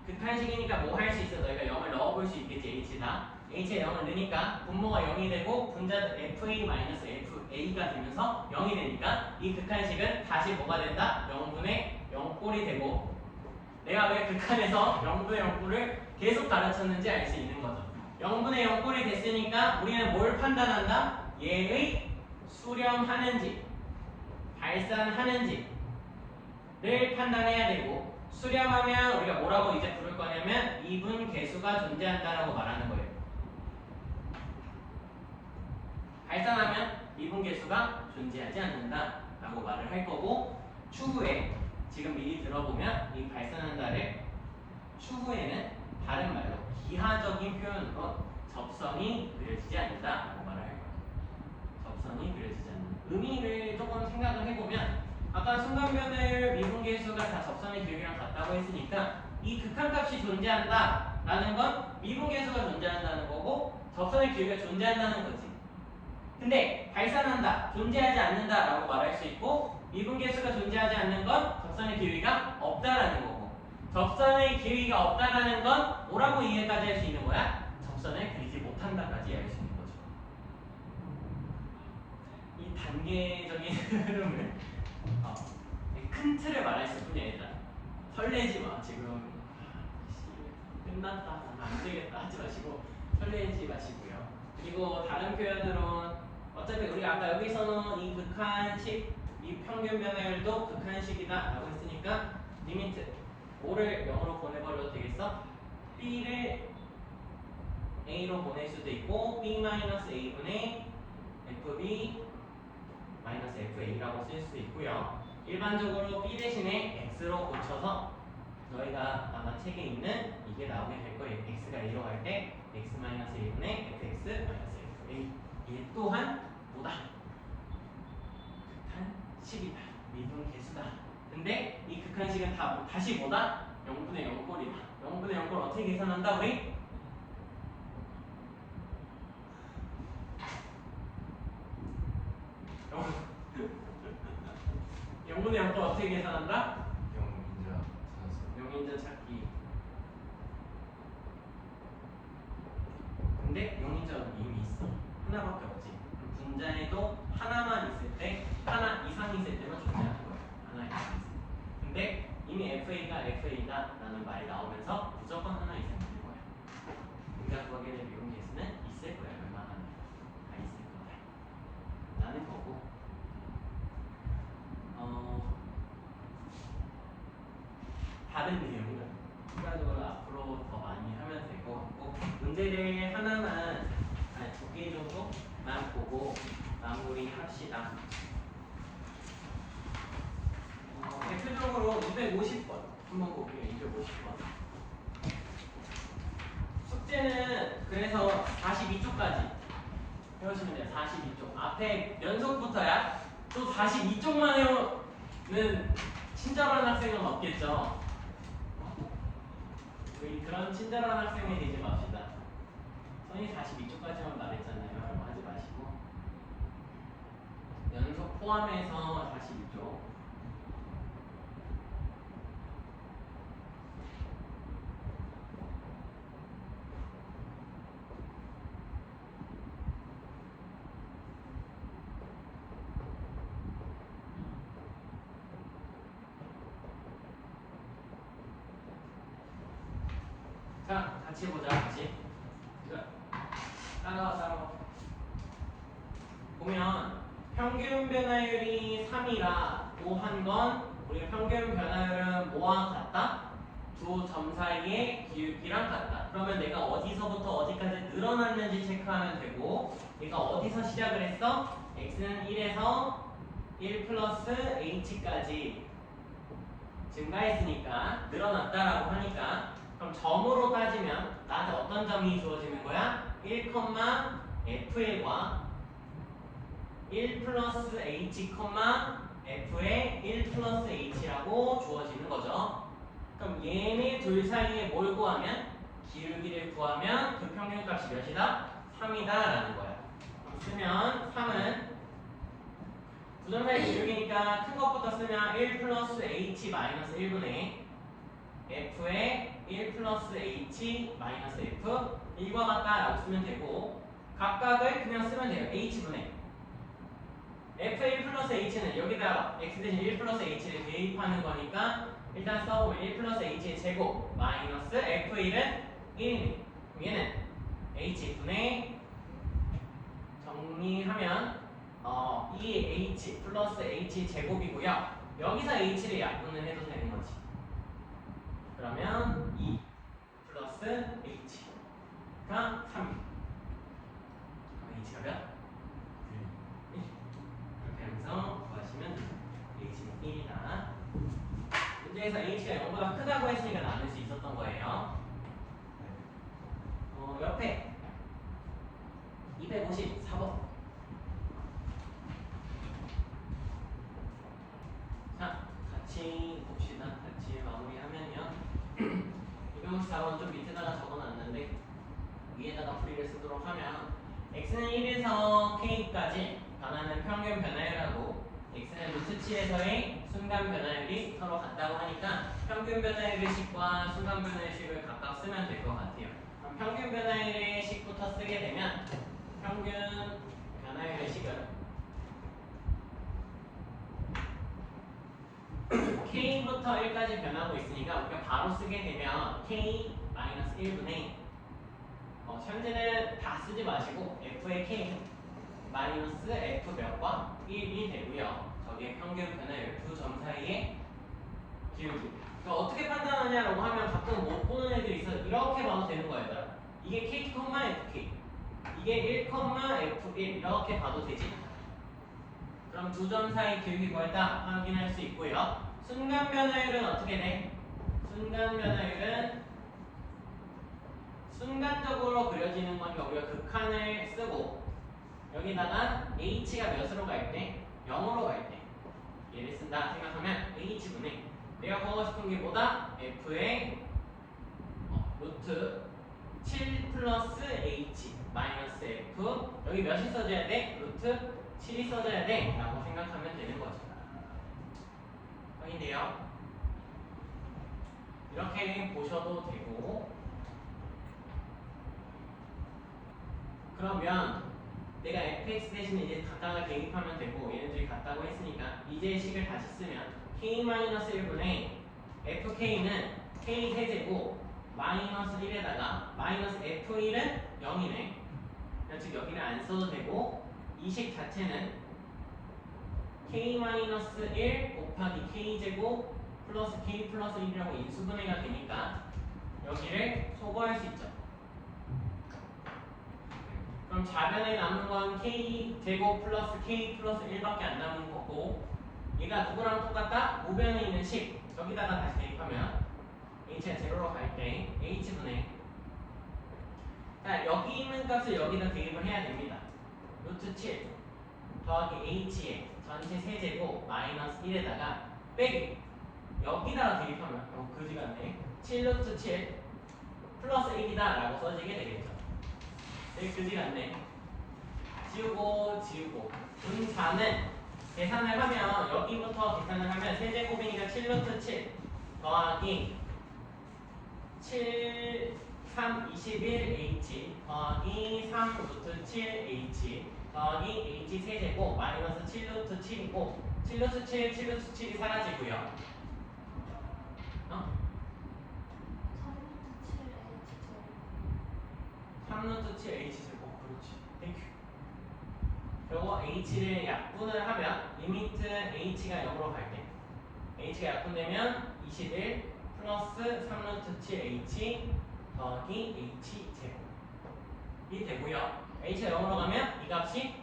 극한식이니까 뭐 할 수 있어? 너희가 0을 넣어볼 수 있겠지. h다. h에 0을 넣으니까 분모가 0이 되고 분자 fa-fa가 되면서 0이 되니까 이 극한식은 다시 뭐가 된다? 0분의 0꼴이 되고 내가 왜 극한에서 0분의 0꼴을 계속 가르쳤는지 알 수 있는 거죠. 0분의 0꼴이 됐으니까 우리는 뭘 판단한다? 얘의 수렴하는지 발산하는지를 판단해야 되고 수렴하면 우리가 뭐라고 이제 부를 거냐면 미분 계수가 존재한다라고 말하는 거예요. 발산하면 미분 계수가 존재하지 않는다라고 말을 할 거고 추후에 지금 미리 들어보면 이 발산한다를 추후에는 다른 말로 기하적인 표현으로 접선이 그려지지 않는다라고 말을 할 거예요. 접선이 그려지지 않는 의미를 조금 생각을 해보면 아까 순간변화율 미분계수가 다 접선의 기울기랑 같다고 했으니까 이 극한값이 존재한다라는 건 미분계수가 존재한다는 거고 접선의 기울기가 존재한다는 거지. 근데 발산한다, 존재하지 않는다라고 말할 수 있고 미분계수가 존재하지 않는 건 접선의 기울기가 없다라는 거고 접선의 기울기가 없다라는 건 뭐라고 이해까지 할 수 있는 거야? 접선을 그리지 못한다까지 알 수 있는 거죠. 이 단계적인 흐름을 큰 틀을 말했을 뿐이야. 일단 설레지 마. 지금 끝났다, 안 되겠다 하지 마시고 설레지 마시고요. 그리고 다른 표현으로는 어차피 우리가 아까 여기서는 이 극한식, 이 평균 변화율도 극한식이다라고 했으니까 리미트 O를 0으로 보내버려도 되겠어? B를 A로 보낼 수도 있고 B-A분의 FB FA라고 쓸 수 있고요. 일반적으로 B 대신에 X로 고쳐서 너희가 아마 책에 있는 이게 나오게 될 거예요. X가 A로 갈 때 X-A분의 FX FA 얘 또한 뭐다? 극한식이다. 미분계수다. 근데 이 극한식은 다시 뭐다? 0분의 0꼴이다. 0분의 0꼴 어떻게 계산한다 우리? 0분의 0꼴 어떻게 계산한다? 영인자 찾기. 근데 영인자는 이미 있어. 하나밖에 없지. 분자에도 하나만 있을 때, 하나 이상 있을 때만 존재하는 거예요. 하나 이상 있을 때. 근데 이미 FA가 FA다라는 말이 나오면서 무조건 하나 이상 있을 거예요. 그러니까 거기에 대한 미분계수는 있을 거예요. 얼마나 다 있을 거다. 라는 거고. 다른 내용은 추가적으로 앞으로 더 많이 하면 될 것 같고 문제를 하나만 두 개 정도만 보고 마무리합시다. 대표적으로 250번 한번 볼게요. 250번 숙제는 그래서 42쪽까지 해오시면 돼요. 42쪽 앞에 연속부터야. 또 42쪽만 해오는 친절한 학생은 없겠죠. 우리 그런 친절한 학생이 되지 맙시다. 선이 42쪽까지만 말했잖아요. 그럼 하지 마시고 연속 포함해서 42쪽. 자, 같이 보자, 같이. 따라와. 보면 평균 변화율이 3이라고 한 건 우리가 평균 변화율은 뭐와 같다? 두 점 사이의 기울기랑 같다. 그러면 내가 어디서부터 어디까지 늘어났는지 체크하면 되고, 얘가 어디서 시작을 했어? x는 1에서 1 플러스 h까지 증가했으니까 늘어났다라고 하니까, 그럼 점으로 따지면 나한테 어떤 점이 주어지는 거야? 1, f1과 1 플러스 h, f의 1 플러스 h라고 주어지는 거죠. 그럼 얘네 둘 사이에 뭘 구하면? 기울기를 구하면 그 평균값이 몇이다? 3이다 라는 거야. 그럼 쓰면 3은 두 점 사이 기울기니까 큰 것부터 쓰면 1 플러스 h 마이너스 1분의 f의 1 플러스 h 마이너스 f 1과 같다라고 쓰면 되고, 각각을 그냥 쓰면 돼요. h분의 f1 플러스 h는 여기다 x 대신 1 플러스 h를 대입하는 거니까 일단 써보면 1 플러스 h의 제곱 마이너스 f1은 1이네. 얘는 h분의 정리하면 2h 플러스 h 제곱이고요. 여기서 h를 약분을 해도 되는 거지. 그러면 2 플러스 h가 3. h가 몇? 그래서 구하시면 h는 1이다. 문제에서 h가 0보다 크다고 했으니까 나눌 수 있었던 거예요. 옆에 254번. 자, 같이 봅시다. 같이 마무리하면요. 254번 좀 밑에다가 적어놨는데 위에다가 풀이를 쓰도록 하면 x는 1에서 k까지 변하는 평균 변화율하고 x는 루트 7에서의 순간 변화율이 서로 같다고 하니까 평균 변화율의 식과 순간 변화율의 식을 각각 쓰면 될 것 같아요. 그럼 평균 변화율의 식부터 쓰게 되면 평균 변화율의 식은 k부터 1까지 변하고 있으니까 우리가 바로 쓰게 되면 k-1분의 현재는 다 쓰지 마시고 f의 k 마이너스 f 몇과 1이 되고요. 저게 평균 변화율 두 점 사이의 기울기. 그러니까 어떻게 판단하냐라고 하면 가끔 못 보는 애들이 있어서 이렇게 봐도 되는 거야, 얘들아. 이게 k, fk. 이게 1, f1 이렇게 봐도 되지. 그럼 두 점 사이 기울기 구할 때 확인할 수 있고요. 순간 변화율은 어떻게 돼? 순간 변화율은 순간적으로 그려지는 거니까 우리가 극한을 쓰고 여기다가 h가 몇으로 갈 때? 0으로 갈 때 얘를 쓴다 생각하면 h분의 내가 구하고 싶은 게 뭐다? f의 루트 7 플러스 h 마이너스 f 여기 몇이 써져야 돼? 루트 7이 써져야 돼 라고 생각하면 되는 거죠. 확인돼요? 이렇게 보셔도 되고, 그러면 내가 fx 대신에 이제 각각을 대입하면 되고 얘네들이 같다고 했으니까 이제 식을 다시 쓰면 k-1분의 fk는 k 세제곱 마이너스 1에다가 마이너스 f1은 0이네. 즉 여기는 안 써도 되고 이 식 자체는 k-1 곱하기 k제곱 플러스 k 플러스 1이라고 인수분해가 되니까 여기를 소거할 수 있죠. 그럼 좌변에 남은 건 k제곱 플러스 k 플러스 1밖에 안 남은 거고 얘가 누구랑 똑같다? 우변에 있는 식 여기다가 다시 대입하면 h가 제로로 갈 때 h분의 자 여기 있는 값을 여기다 대입을 해야 됩니다. 루트 7 더하기 h의 전체 세제곱 마이너스 1에다가 빼기 여기다가 대입하면 그지 같네. 7 루트 7 플러스 1이다 라고 써지게 되겠죠. 되게 그지 같네. 지우고 분자는 계산을 하면 여기부터 계산을 하면 세제곱이니까 7 루트 7 더하기 7 3 21h 더하기 3 루트 7h 더하기 h 세제곱 마이너스 7 루트 7이고 7 루트 7 7 루트 7이 사라지고요. 3루트 7 h제곱. 그렇지. 땡큐. 그리고 h를 약분을 하면 리미트 h가 0으로 갈 때 h가 약분되면 21 플러스 3루트 7h 더하기 h제곱이 되고요. h가 0으로 가면 이 값이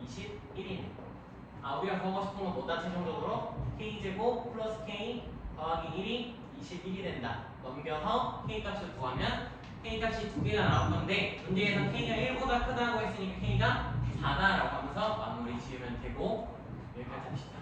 21이네. 우리가 구하고 싶은 건 뭐다? 최종적으로 k제곱 플러스 k 더하기 1이 21이 된다. 넘겨서 k 값을 구하면 k 값이 두 개가 나올 건데 문제에서 k가 1보다 크다고 했으니까 k가 4다라고 하면서 마무리 지으면 되고 여기까지 합시다.